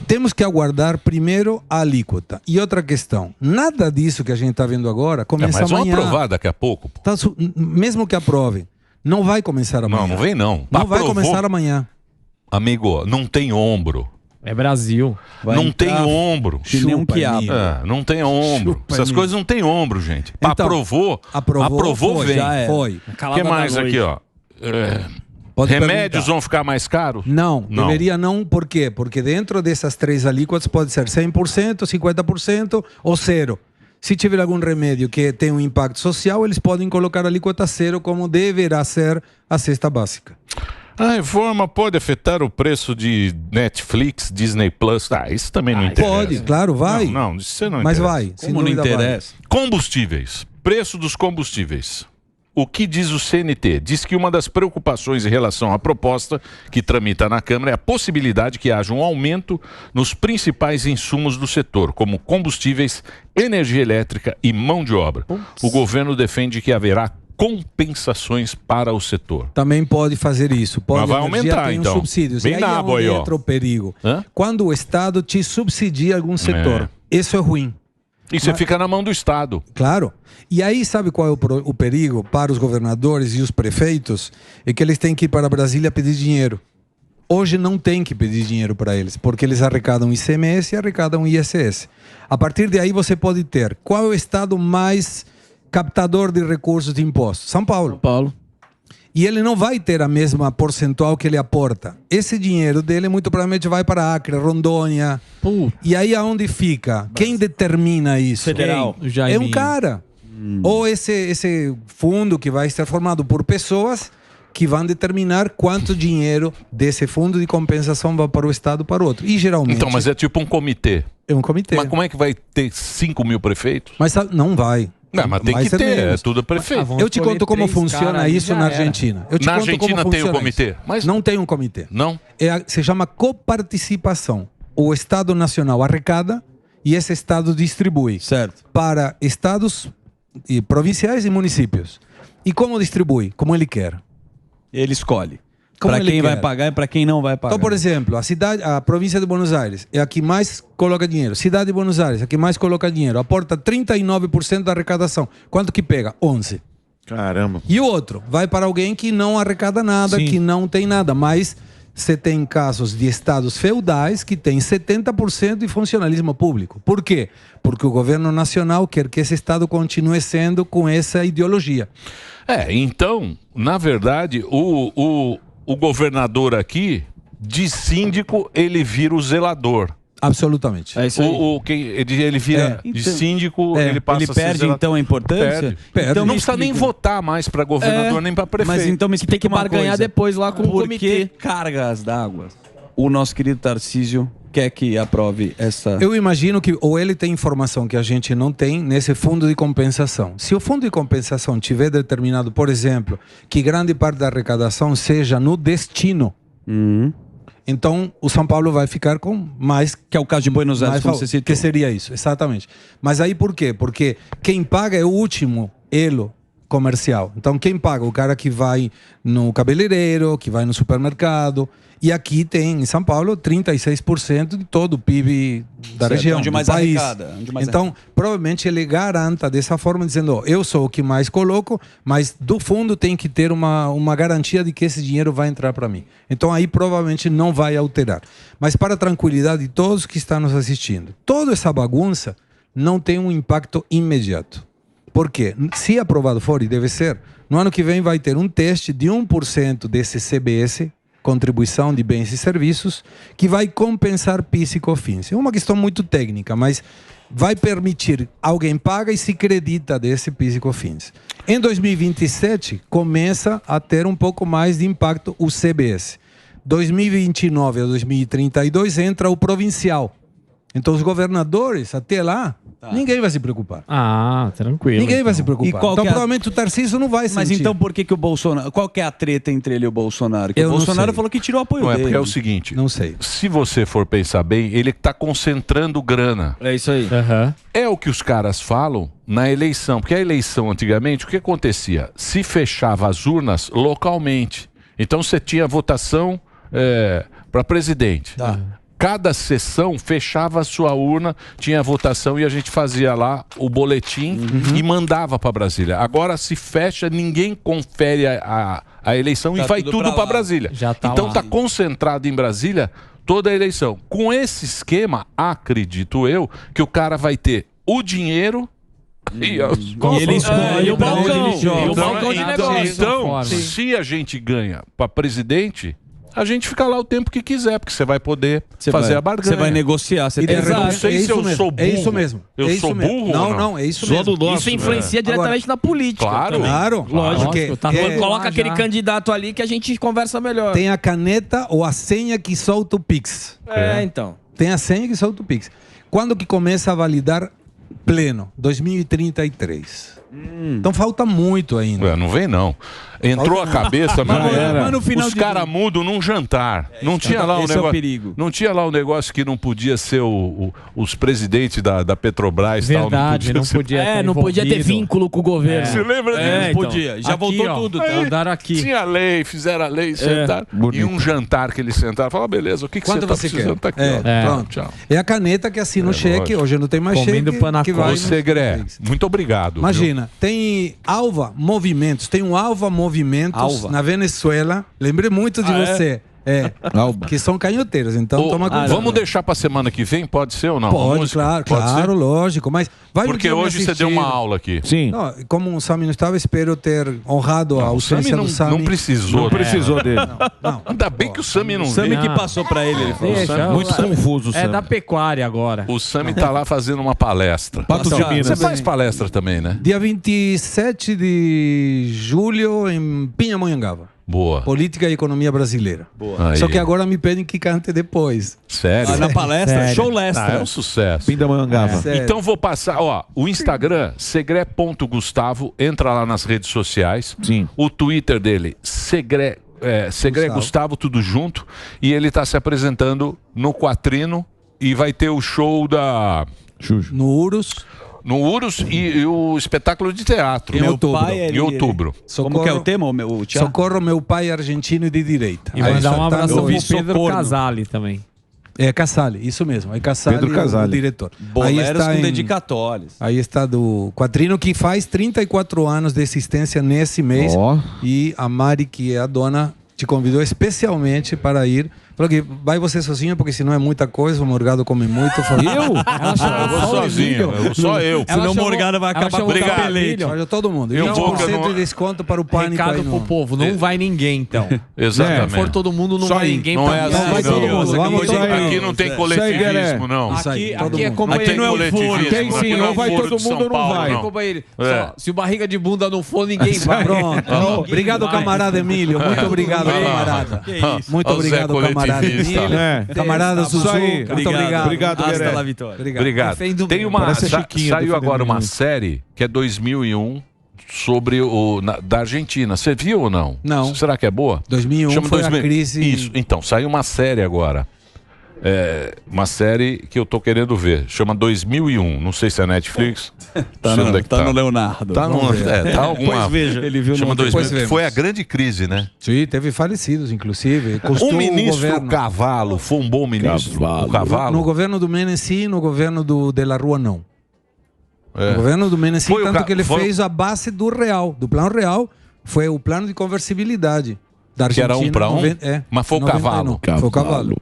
[SPEAKER 4] temos que aguardar primeiro a alíquota. E outra questão, nada disso que a gente está vendo agora começa
[SPEAKER 1] mas
[SPEAKER 4] amanhã.
[SPEAKER 1] Mas vão aprovar daqui a pouco.
[SPEAKER 4] Mesmo que aprovem, não vai começar amanhã.
[SPEAKER 1] Não vem não.
[SPEAKER 4] Não vai começar amanhã.
[SPEAKER 1] Amigo, não tem ombro.
[SPEAKER 5] É Brasil.
[SPEAKER 1] Não tem ombro.
[SPEAKER 3] Nem um quiabo.
[SPEAKER 1] Não tem ombro. Essas coisas não tem ombro, gente. Então, aprovou, vem.
[SPEAKER 4] Foi.
[SPEAKER 1] O que mais aqui, ó? Remédios vão ficar mais caros?
[SPEAKER 4] Não, deveria não. Por quê? Porque dentro dessas 3 alíquotas pode ser 100%, 50% ou 0%. Se tiver algum remédio que tem um impacto social, eles podem colocar a alíquota 0, como deverá ser a cesta básica.
[SPEAKER 1] A reforma pode afetar o preço de Netflix, Disney Plus? Isso também não interessa.
[SPEAKER 4] Pode, claro, vai.
[SPEAKER 1] Não, isso não
[SPEAKER 4] mas
[SPEAKER 1] interessa.
[SPEAKER 4] Vai. Como não interessa?
[SPEAKER 1] Combustíveis. Preço dos combustíveis. O que diz o CNT? Diz que uma das preocupações em relação à proposta que tramita na Câmara é a possibilidade que haja um aumento nos principais insumos do setor, como combustíveis, energia elétrica e mão de obra. O governo defende que haverá compensações para o setor.
[SPEAKER 4] Também pode fazer isso. Pode.
[SPEAKER 1] Mas vai aumentar,
[SPEAKER 4] tem
[SPEAKER 1] então.
[SPEAKER 4] Subsídios.
[SPEAKER 1] Bem
[SPEAKER 4] e aí
[SPEAKER 1] na água aí, ó.
[SPEAKER 4] entra o perigo.
[SPEAKER 1] Hã?
[SPEAKER 4] Quando o Estado te subsidia algum setor. Isso é ruim.
[SPEAKER 1] E você fica na mão do Estado.
[SPEAKER 4] Claro. E aí, sabe qual é o perigo para os governadores e os prefeitos? É que eles têm que ir para Brasília pedir dinheiro. Hoje não tem que pedir dinheiro para eles, porque eles arrecadam ICMS e arrecadam ISS. A partir de aí você pode ter. Qual é o estado mais captador de recursos de impostos? São Paulo.
[SPEAKER 6] São Paulo.
[SPEAKER 4] E ele não vai ter a mesma percentual que ele aporta. Esse dinheiro dele muito provavelmente vai para Acre, Rondônia. E aí aonde fica? Quem determina isso?
[SPEAKER 6] Federal.
[SPEAKER 4] É um cara. Ou esse fundo que vai ser formado por pessoas que vão determinar quanto dinheiro desse fundo de compensação vai para o Estado para o outro. E geralmente...
[SPEAKER 1] Então, mas é tipo um comitê.
[SPEAKER 4] É um comitê.
[SPEAKER 1] Mas como é que vai ter 5 mil prefeitos?
[SPEAKER 4] Mas não vai.
[SPEAKER 1] Não, mas tem que ter, é tudo prefeito.
[SPEAKER 4] Eu te conto como funciona isso na Argentina.
[SPEAKER 1] Na Argentina tem um comitê?
[SPEAKER 4] Mas não tem um comitê.
[SPEAKER 1] Não?
[SPEAKER 4] Se chama coparticipação. O Estado Nacional arrecada e esse Estado distribui.
[SPEAKER 3] Certo.
[SPEAKER 4] Para estados e provinciais e municípios. E como distribui? Como ele quer.
[SPEAKER 3] Ele escolhe. Para quem vai pagar e para quem não vai pagar.
[SPEAKER 4] Então, por exemplo, a província de Buenos Aires é a que mais coloca dinheiro. Cidade de Buenos Aires é a que mais coloca dinheiro. Aporta 39% da arrecadação. Quanto que pega? 11%.
[SPEAKER 2] Caramba.
[SPEAKER 4] E o outro? Vai para alguém que não arrecada nada, que não tem nada. Mas você tem casos de estados feudais que tem 70% de funcionalismo público. Por quê? Porque o governo nacional quer que esse estado continue sendo com essa ideologia.
[SPEAKER 1] Então, na verdade, o governador aqui, de síndico, ele vira o zelador.
[SPEAKER 4] Absolutamente.
[SPEAKER 6] É isso aí.
[SPEAKER 1] Ele vira de síndico, ele passa
[SPEAKER 3] ele perde então a importância?
[SPEAKER 1] Perde. Então não precisa nem votar mais para governador nem para prefeito.
[SPEAKER 3] Mas então me
[SPEAKER 6] tem que barganhar depois lá com o comitê.
[SPEAKER 3] Por que cargas d'água? O nosso querido Tarcísio quer que aprove essa...
[SPEAKER 4] Eu imagino que ou ele tem informação que a gente não tem nesse fundo de compensação. Se o fundo de compensação tiver determinado, por exemplo, que grande parte da arrecadação seja no destino, então o São Paulo vai ficar com mais...
[SPEAKER 3] Que é o caso de Buenos Aires, como você citou.
[SPEAKER 4] Que seria isso, exatamente. Mas aí por quê? Porque quem paga é o último elo comercial. Então quem paga? O cara que vai no cabeleireiro, que vai no supermercado. E aqui tem, em São Paulo, 36% de todo o PIB da região,
[SPEAKER 3] onde mais
[SPEAKER 4] do país. Então, provavelmente ele garanta dessa forma, dizendo, eu sou o que mais coloco, mas do fundo tem que ter uma garantia de que esse dinheiro vai entrar para mim. Então aí provavelmente não vai alterar. Mas para a tranquilidade de todos que estão nos assistindo, toda essa bagunça não tem um impacto imediato. Por quê? Se aprovado for, e deve ser, no ano que vem vai ter um teste de 1% desse CBS, contribuição de bens e serviços, que vai compensar PIS e COFINS. É uma questão muito técnica, mas vai permitir, alguém paga e se acredita desse PIS e COFINS. Em 2027, começa a ter um pouco mais de impacto o CBS. 2029 a 2032 entra o provincial. Então os governadores, até lá, ninguém vai se preocupar.
[SPEAKER 5] Tranquilo.
[SPEAKER 4] Ninguém vai se preocupar. Então
[SPEAKER 3] que é
[SPEAKER 4] provavelmente o Tarcísio não vai sentir.
[SPEAKER 3] Mas então por que o Bolsonaro... Qual que é a treta entre ele e o Bolsonaro? Que o Bolsonaro falou que tirou o apoio dele.
[SPEAKER 1] Porque é o seguinte...
[SPEAKER 4] Não sei.
[SPEAKER 1] Se você for pensar bem, ele está concentrando grana.
[SPEAKER 6] É isso aí.
[SPEAKER 1] É o que os caras falam na eleição. Porque a eleição, antigamente, o que acontecia? Se fechava as urnas localmente. Então você tinha votação para presidente. Cada sessão fechava a sua urna, tinha votação e a gente fazia lá o boletim e mandava para Brasília. Agora se fecha, ninguém confere a eleição e vai tudo para Brasília. Então está concentrado em Brasília toda a eleição. Com esse esquema, acredito eu, que o cara vai ter o dinheiro e
[SPEAKER 3] ele escolhe
[SPEAKER 6] o balcão de negócio.
[SPEAKER 1] Então, se a gente ganha para presidente... A gente fica lá o tempo que quiser, porque você vai poder fazer a barganha.
[SPEAKER 3] Você vai negociar. Você
[SPEAKER 1] eu não sei se eu sou burro.
[SPEAKER 4] É isso mesmo.
[SPEAKER 1] Eu sou burro
[SPEAKER 4] não, é isso mesmo.
[SPEAKER 6] Isso influencia diretamente na política.
[SPEAKER 4] Claro.
[SPEAKER 6] Lógico. Coloca aquele candidato ali que a gente conversa melhor.
[SPEAKER 4] Tem a caneta ou a senha que solta o Pix.
[SPEAKER 6] Então.
[SPEAKER 4] Tem a senha que solta o Pix. Quando que começa a validar pleno? 2033. Então falta muito ainda.
[SPEAKER 1] Não vem não. Entrou a cabeça,
[SPEAKER 3] mas no final
[SPEAKER 1] os
[SPEAKER 3] de
[SPEAKER 1] caras mudam num jantar. Não tinha lá um
[SPEAKER 3] esse é o
[SPEAKER 1] negócio.
[SPEAKER 3] perigo.
[SPEAKER 1] Não tinha lá um negócio que não podia ser os presidentes da Petrobras.
[SPEAKER 5] Verdade,
[SPEAKER 1] tal, não podia ser.
[SPEAKER 6] Não podia ter vínculo com o governo.
[SPEAKER 1] Você lembra disso?
[SPEAKER 3] Não
[SPEAKER 5] então.
[SPEAKER 3] podia. Já
[SPEAKER 5] Aqui,
[SPEAKER 3] voltou
[SPEAKER 5] ó,
[SPEAKER 3] tudo.
[SPEAKER 5] tá? Andaram aqui.
[SPEAKER 1] Tinha lei, fizeram a lei, sentaram. E um jantar que eles sentaram. Falaram, beleza, o que
[SPEAKER 4] Quanto
[SPEAKER 1] você tá
[SPEAKER 4] você
[SPEAKER 1] precisando?
[SPEAKER 4] quer?
[SPEAKER 1] Tá aqui, ó.
[SPEAKER 4] Pronto.
[SPEAKER 1] Tchau.
[SPEAKER 4] É a caneta que assina o cheque.
[SPEAKER 1] lógico.
[SPEAKER 4] Hoje não tem mais
[SPEAKER 5] Comendo
[SPEAKER 4] cheque.
[SPEAKER 5] panacota.
[SPEAKER 4] Que vai
[SPEAKER 1] Ô, Segré, muito obrigado.
[SPEAKER 4] Imagina, tem Alva Movimentos, tem um Alva Movimentos
[SPEAKER 3] Alva.
[SPEAKER 4] na Venezuela. Lembrei muito de você. Que são canhoteiros, então
[SPEAKER 1] Ô,
[SPEAKER 4] toma cuidado.
[SPEAKER 1] vamos deixar pra semana que vem? Pode ser ou não? A
[SPEAKER 4] Pode,
[SPEAKER 1] música?
[SPEAKER 4] claro,
[SPEAKER 1] Pode
[SPEAKER 4] claro,
[SPEAKER 1] ser?
[SPEAKER 4] lógico. Mas vai um
[SPEAKER 1] Porque
[SPEAKER 4] dia me
[SPEAKER 1] hoje você deu
[SPEAKER 4] assistir.
[SPEAKER 1] uma aula aqui.
[SPEAKER 2] Sim.
[SPEAKER 4] Não, como o Sami não estava, espero ter honrado a
[SPEAKER 1] O Sami
[SPEAKER 4] ausência
[SPEAKER 1] não,
[SPEAKER 4] do Sami.
[SPEAKER 1] não precisou.
[SPEAKER 2] Não precisou dele.
[SPEAKER 4] Não.
[SPEAKER 1] Ainda bem que o Sami não
[SPEAKER 3] O Sami
[SPEAKER 1] veio.
[SPEAKER 3] que passou pra ele. Ele falou.
[SPEAKER 5] Deixa,
[SPEAKER 2] Muito confuso,
[SPEAKER 5] É
[SPEAKER 2] Sam.
[SPEAKER 5] da pecuária agora.
[SPEAKER 1] O Sami tá lá fazendo uma palestra.
[SPEAKER 2] Patos de Minas.
[SPEAKER 1] Você faz palestra também, né?
[SPEAKER 4] Dia 27 de julho em Pinhamonhangaba.
[SPEAKER 1] Boa.
[SPEAKER 4] Política e economia brasileira.
[SPEAKER 1] Aí.
[SPEAKER 4] Só que agora me pedem que cante depois.
[SPEAKER 1] Sério?
[SPEAKER 3] Na palestra,
[SPEAKER 5] Sério.
[SPEAKER 3] show
[SPEAKER 1] Ah,
[SPEAKER 3] lestra.
[SPEAKER 1] é um sucesso.
[SPEAKER 2] Pindamonhangaba.
[SPEAKER 4] Sério.
[SPEAKER 1] Então vou passar, ó, o Instagram, segre.gustavo, entra lá nas redes sociais.
[SPEAKER 2] Sim.
[SPEAKER 1] O Twitter dele, Segre Gustavo, tudo junto. E ele tá se apresentando no Quatrino e vai ter o show da...
[SPEAKER 2] Xuxo.
[SPEAKER 4] No Urus,
[SPEAKER 1] No Urus e o espetáculo de teatro.
[SPEAKER 4] Em outubro.
[SPEAKER 1] Em outubro.
[SPEAKER 3] Como que é o tema, o Thiago?
[SPEAKER 4] Socorro, meu pai argentino e de direita.
[SPEAKER 5] E mandar um abraço
[SPEAKER 3] eu
[SPEAKER 5] pro
[SPEAKER 3] vi
[SPEAKER 5] Pedro
[SPEAKER 3] Socorro.
[SPEAKER 5] Casale também.
[SPEAKER 4] É Casale, isso mesmo. É Casale,
[SPEAKER 2] Pedro Casale.
[SPEAKER 4] o diretor.
[SPEAKER 3] Boleros com
[SPEAKER 4] em-
[SPEAKER 3] dedicatórios.
[SPEAKER 4] Aí está do Quatrino, que faz 34 anos de existência nesse mês.
[SPEAKER 2] Ó.
[SPEAKER 4] E a Mari, que é a dona, te convidou especialmente para ir. Falou que vai você sozinho, porque senão é muita coisa, o Morgado come muito. Falou,
[SPEAKER 2] Eu?
[SPEAKER 1] Eu vou sozinho, só eu.
[SPEAKER 3] Senão o Morgado vai acabar com o
[SPEAKER 1] Obrigado.
[SPEAKER 3] capelete.
[SPEAKER 4] Olha, todo mundo.
[SPEAKER 1] Eu vou,
[SPEAKER 4] 20%
[SPEAKER 1] que eu não-
[SPEAKER 4] de desconto para o pânico
[SPEAKER 5] Recado
[SPEAKER 4] aí
[SPEAKER 5] pro
[SPEAKER 4] no...
[SPEAKER 5] povo, não vai ninguém então.
[SPEAKER 1] Exatamente.
[SPEAKER 5] Se for todo mundo, não
[SPEAKER 2] Só
[SPEAKER 5] vai
[SPEAKER 2] aí.
[SPEAKER 5] ninguém.
[SPEAKER 1] Não
[SPEAKER 5] pra
[SPEAKER 1] é
[SPEAKER 5] mim.
[SPEAKER 1] assim,
[SPEAKER 4] vai
[SPEAKER 1] não.
[SPEAKER 4] todo mundo,
[SPEAKER 1] Aqui
[SPEAKER 4] vamos
[SPEAKER 1] não
[SPEAKER 4] todo
[SPEAKER 1] tem-
[SPEAKER 4] mundo.
[SPEAKER 1] Aqui não tem
[SPEAKER 2] Isso aí,
[SPEAKER 1] coletivismo,
[SPEAKER 2] Guilherme.
[SPEAKER 1] não.
[SPEAKER 4] Isso aí, todo
[SPEAKER 5] Aqui é
[SPEAKER 4] mundo.
[SPEAKER 5] companheiro.
[SPEAKER 1] Não tem
[SPEAKER 5] Não é o
[SPEAKER 1] coletivismo.
[SPEAKER 2] Tem sim,
[SPEAKER 1] Aqui não é
[SPEAKER 2] ou vai
[SPEAKER 1] foro
[SPEAKER 2] todo
[SPEAKER 1] de São
[SPEAKER 2] mundo ou não
[SPEAKER 1] Paulo,
[SPEAKER 2] vai.
[SPEAKER 1] não.
[SPEAKER 5] Companheiro,
[SPEAKER 1] É.
[SPEAKER 5] só, se o barriga de bunda não for, ninguém vai.
[SPEAKER 4] Pronto.
[SPEAKER 5] Ninguém
[SPEAKER 4] Obrigado,
[SPEAKER 5] vai.
[SPEAKER 4] camarada Emílio. Muito obrigado, camarada. Muito
[SPEAKER 1] Ó, o Zé
[SPEAKER 4] obrigado, camarada
[SPEAKER 1] coletivista.
[SPEAKER 4] Emílio.
[SPEAKER 2] É.
[SPEAKER 4] Camarada
[SPEAKER 2] Isso
[SPEAKER 4] Zuzu.
[SPEAKER 2] aí.
[SPEAKER 4] Muito obrigado.
[SPEAKER 2] Obrigado,
[SPEAKER 3] Hasta
[SPEAKER 2] Guilherme.
[SPEAKER 3] la vitória.
[SPEAKER 1] Obrigado.
[SPEAKER 4] Defendo
[SPEAKER 1] Tem
[SPEAKER 4] mesmo.
[SPEAKER 1] uma,
[SPEAKER 2] Parece a Chiquinha
[SPEAKER 1] saiu
[SPEAKER 2] defendendo
[SPEAKER 1] agora uma
[SPEAKER 2] mesmo.
[SPEAKER 1] série que é 2001 sobre da Argentina. Você viu ou não?
[SPEAKER 4] Não.
[SPEAKER 1] Será que é boa?
[SPEAKER 4] 2001 foi a crise-
[SPEAKER 1] Isso. Então, saiu uma série agora. É, uma série que eu tô querendo ver. Chama 2001. Não sei se é Netflix.
[SPEAKER 3] Tá,
[SPEAKER 1] Não sei onde é que
[SPEAKER 3] no Leonardo.
[SPEAKER 1] Tá, tá alguma...
[SPEAKER 3] Depois veja. Ele viu
[SPEAKER 1] Chama
[SPEAKER 3] no...
[SPEAKER 1] 2000.
[SPEAKER 4] Depois vemos.
[SPEAKER 1] Foi a grande crise, né?
[SPEAKER 4] Sim, teve falecidos, inclusive. Custou
[SPEAKER 1] O ministro
[SPEAKER 4] governo.
[SPEAKER 1] Cavalo foi um bom ministro. O Cavalo.
[SPEAKER 4] No governo do Menem, sim. No governo do De La Rua, não.
[SPEAKER 1] É.
[SPEAKER 4] No governo do Menem, sim.
[SPEAKER 1] Foi o
[SPEAKER 4] Tanto que ele
[SPEAKER 1] foi-
[SPEAKER 4] fez a base do real. Do plano real. Foi o plano de conversibilidade da
[SPEAKER 1] Que
[SPEAKER 4] Argentina.
[SPEAKER 1] era 1 para 1? Mas foi o
[SPEAKER 4] 99.
[SPEAKER 1] Cavalo.
[SPEAKER 4] Foi o Cavalo.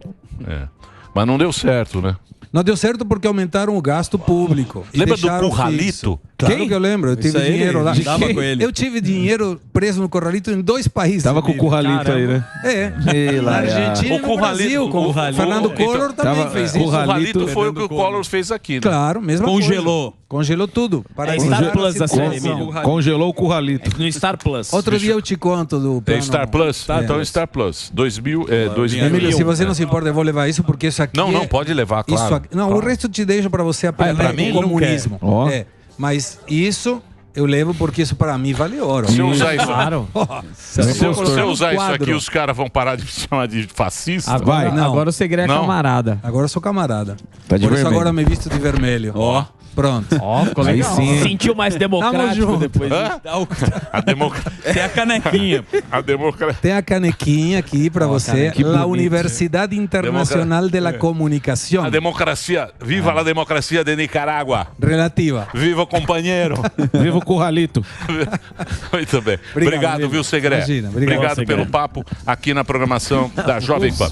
[SPEAKER 1] É. Mas não deu certo, né?
[SPEAKER 4] Não deu certo porque aumentaram o gasto público. E
[SPEAKER 1] Lembra do
[SPEAKER 4] deixaram
[SPEAKER 1] Curralito?
[SPEAKER 4] fixo. Claro
[SPEAKER 2] Quem?
[SPEAKER 4] que eu lembro. Eu tive
[SPEAKER 3] aí ele
[SPEAKER 4] dinheiro lá.
[SPEAKER 3] andava com ele.
[SPEAKER 4] Eu tive dinheiro preso no Corralito em 2 países.
[SPEAKER 2] Tava com o
[SPEAKER 4] Emílio.
[SPEAKER 2] curralito aí, né?
[SPEAKER 4] É. Na Argentina e
[SPEAKER 1] O
[SPEAKER 4] no
[SPEAKER 1] Curralito-
[SPEAKER 4] Brasil. Com
[SPEAKER 1] o
[SPEAKER 4] Fernando Collor também
[SPEAKER 2] Tava-
[SPEAKER 4] fez
[SPEAKER 2] o
[SPEAKER 4] isso.
[SPEAKER 1] O
[SPEAKER 2] Curralito-
[SPEAKER 1] Ralito foi o que o
[SPEAKER 3] Fernando Collor.
[SPEAKER 1] Collor fez aqui, né?
[SPEAKER 4] Claro, mesma
[SPEAKER 3] Congelou.
[SPEAKER 4] coisa. Congelou tudo. Para
[SPEAKER 6] É
[SPEAKER 4] evitar
[SPEAKER 6] Star Plus
[SPEAKER 4] a
[SPEAKER 6] a série,
[SPEAKER 4] situação.
[SPEAKER 6] Emílio.
[SPEAKER 2] Congelou o curralito.
[SPEAKER 6] No Star Plus.
[SPEAKER 4] Outro dia eu te conto do
[SPEAKER 1] Tem
[SPEAKER 4] plano.
[SPEAKER 1] Star Plus?
[SPEAKER 4] É.
[SPEAKER 1] Então Star Plus. 2000, 2000.
[SPEAKER 4] Emílio, se você não se importa, eu vou levar isso porque isso aqui
[SPEAKER 1] Não, não,
[SPEAKER 4] é-
[SPEAKER 1] pode levar, claro.
[SPEAKER 4] Isso aqui... Não,
[SPEAKER 1] Claro.
[SPEAKER 4] o resto eu te deixo para você aprender
[SPEAKER 1] pra mim?
[SPEAKER 4] o comunismo.
[SPEAKER 2] Não quer. Ó.
[SPEAKER 4] É. Mas isso eu levo porque isso para mim vale ouro.
[SPEAKER 1] Se eu usar isso,
[SPEAKER 5] Claro.
[SPEAKER 1] se eu usar isso
[SPEAKER 4] quadro.
[SPEAKER 1] aqui, os caras vão parar de me chamar de fascista?
[SPEAKER 5] Agora,
[SPEAKER 4] Não.
[SPEAKER 5] agora o segredo é
[SPEAKER 1] Não.
[SPEAKER 5] camarada.
[SPEAKER 4] Agora eu sou camarada.
[SPEAKER 2] Tá de
[SPEAKER 4] Por isso
[SPEAKER 2] vermelho.
[SPEAKER 4] agora me visto de vermelho.
[SPEAKER 3] Ó.
[SPEAKER 4] Pronto.
[SPEAKER 5] Ó, ficou
[SPEAKER 2] Aí
[SPEAKER 5] legal.
[SPEAKER 2] sim, hein?
[SPEAKER 6] Sentiu mais
[SPEAKER 4] Tamo
[SPEAKER 6] democrático
[SPEAKER 4] junto.
[SPEAKER 6] depois disso.
[SPEAKER 1] Hã? A,
[SPEAKER 3] Tem a canequinha.
[SPEAKER 1] a democracia.
[SPEAKER 4] Tem a canequinha aqui para você.
[SPEAKER 2] que
[SPEAKER 4] La
[SPEAKER 2] bonito.
[SPEAKER 4] Universidade Internacional de la Comunicação.
[SPEAKER 1] A democracia. Viva a democracia de Nicarágua.
[SPEAKER 4] Relativa.
[SPEAKER 1] Viva o companheiro.
[SPEAKER 2] Viva o curralito.
[SPEAKER 1] Muito bem.
[SPEAKER 4] Obrigado,
[SPEAKER 1] Obrigado
[SPEAKER 4] amigo.
[SPEAKER 1] viu, Segré?
[SPEAKER 4] Imagina, obrigado.
[SPEAKER 1] Obrigado pelo papo aqui na programação da Jovem Pan.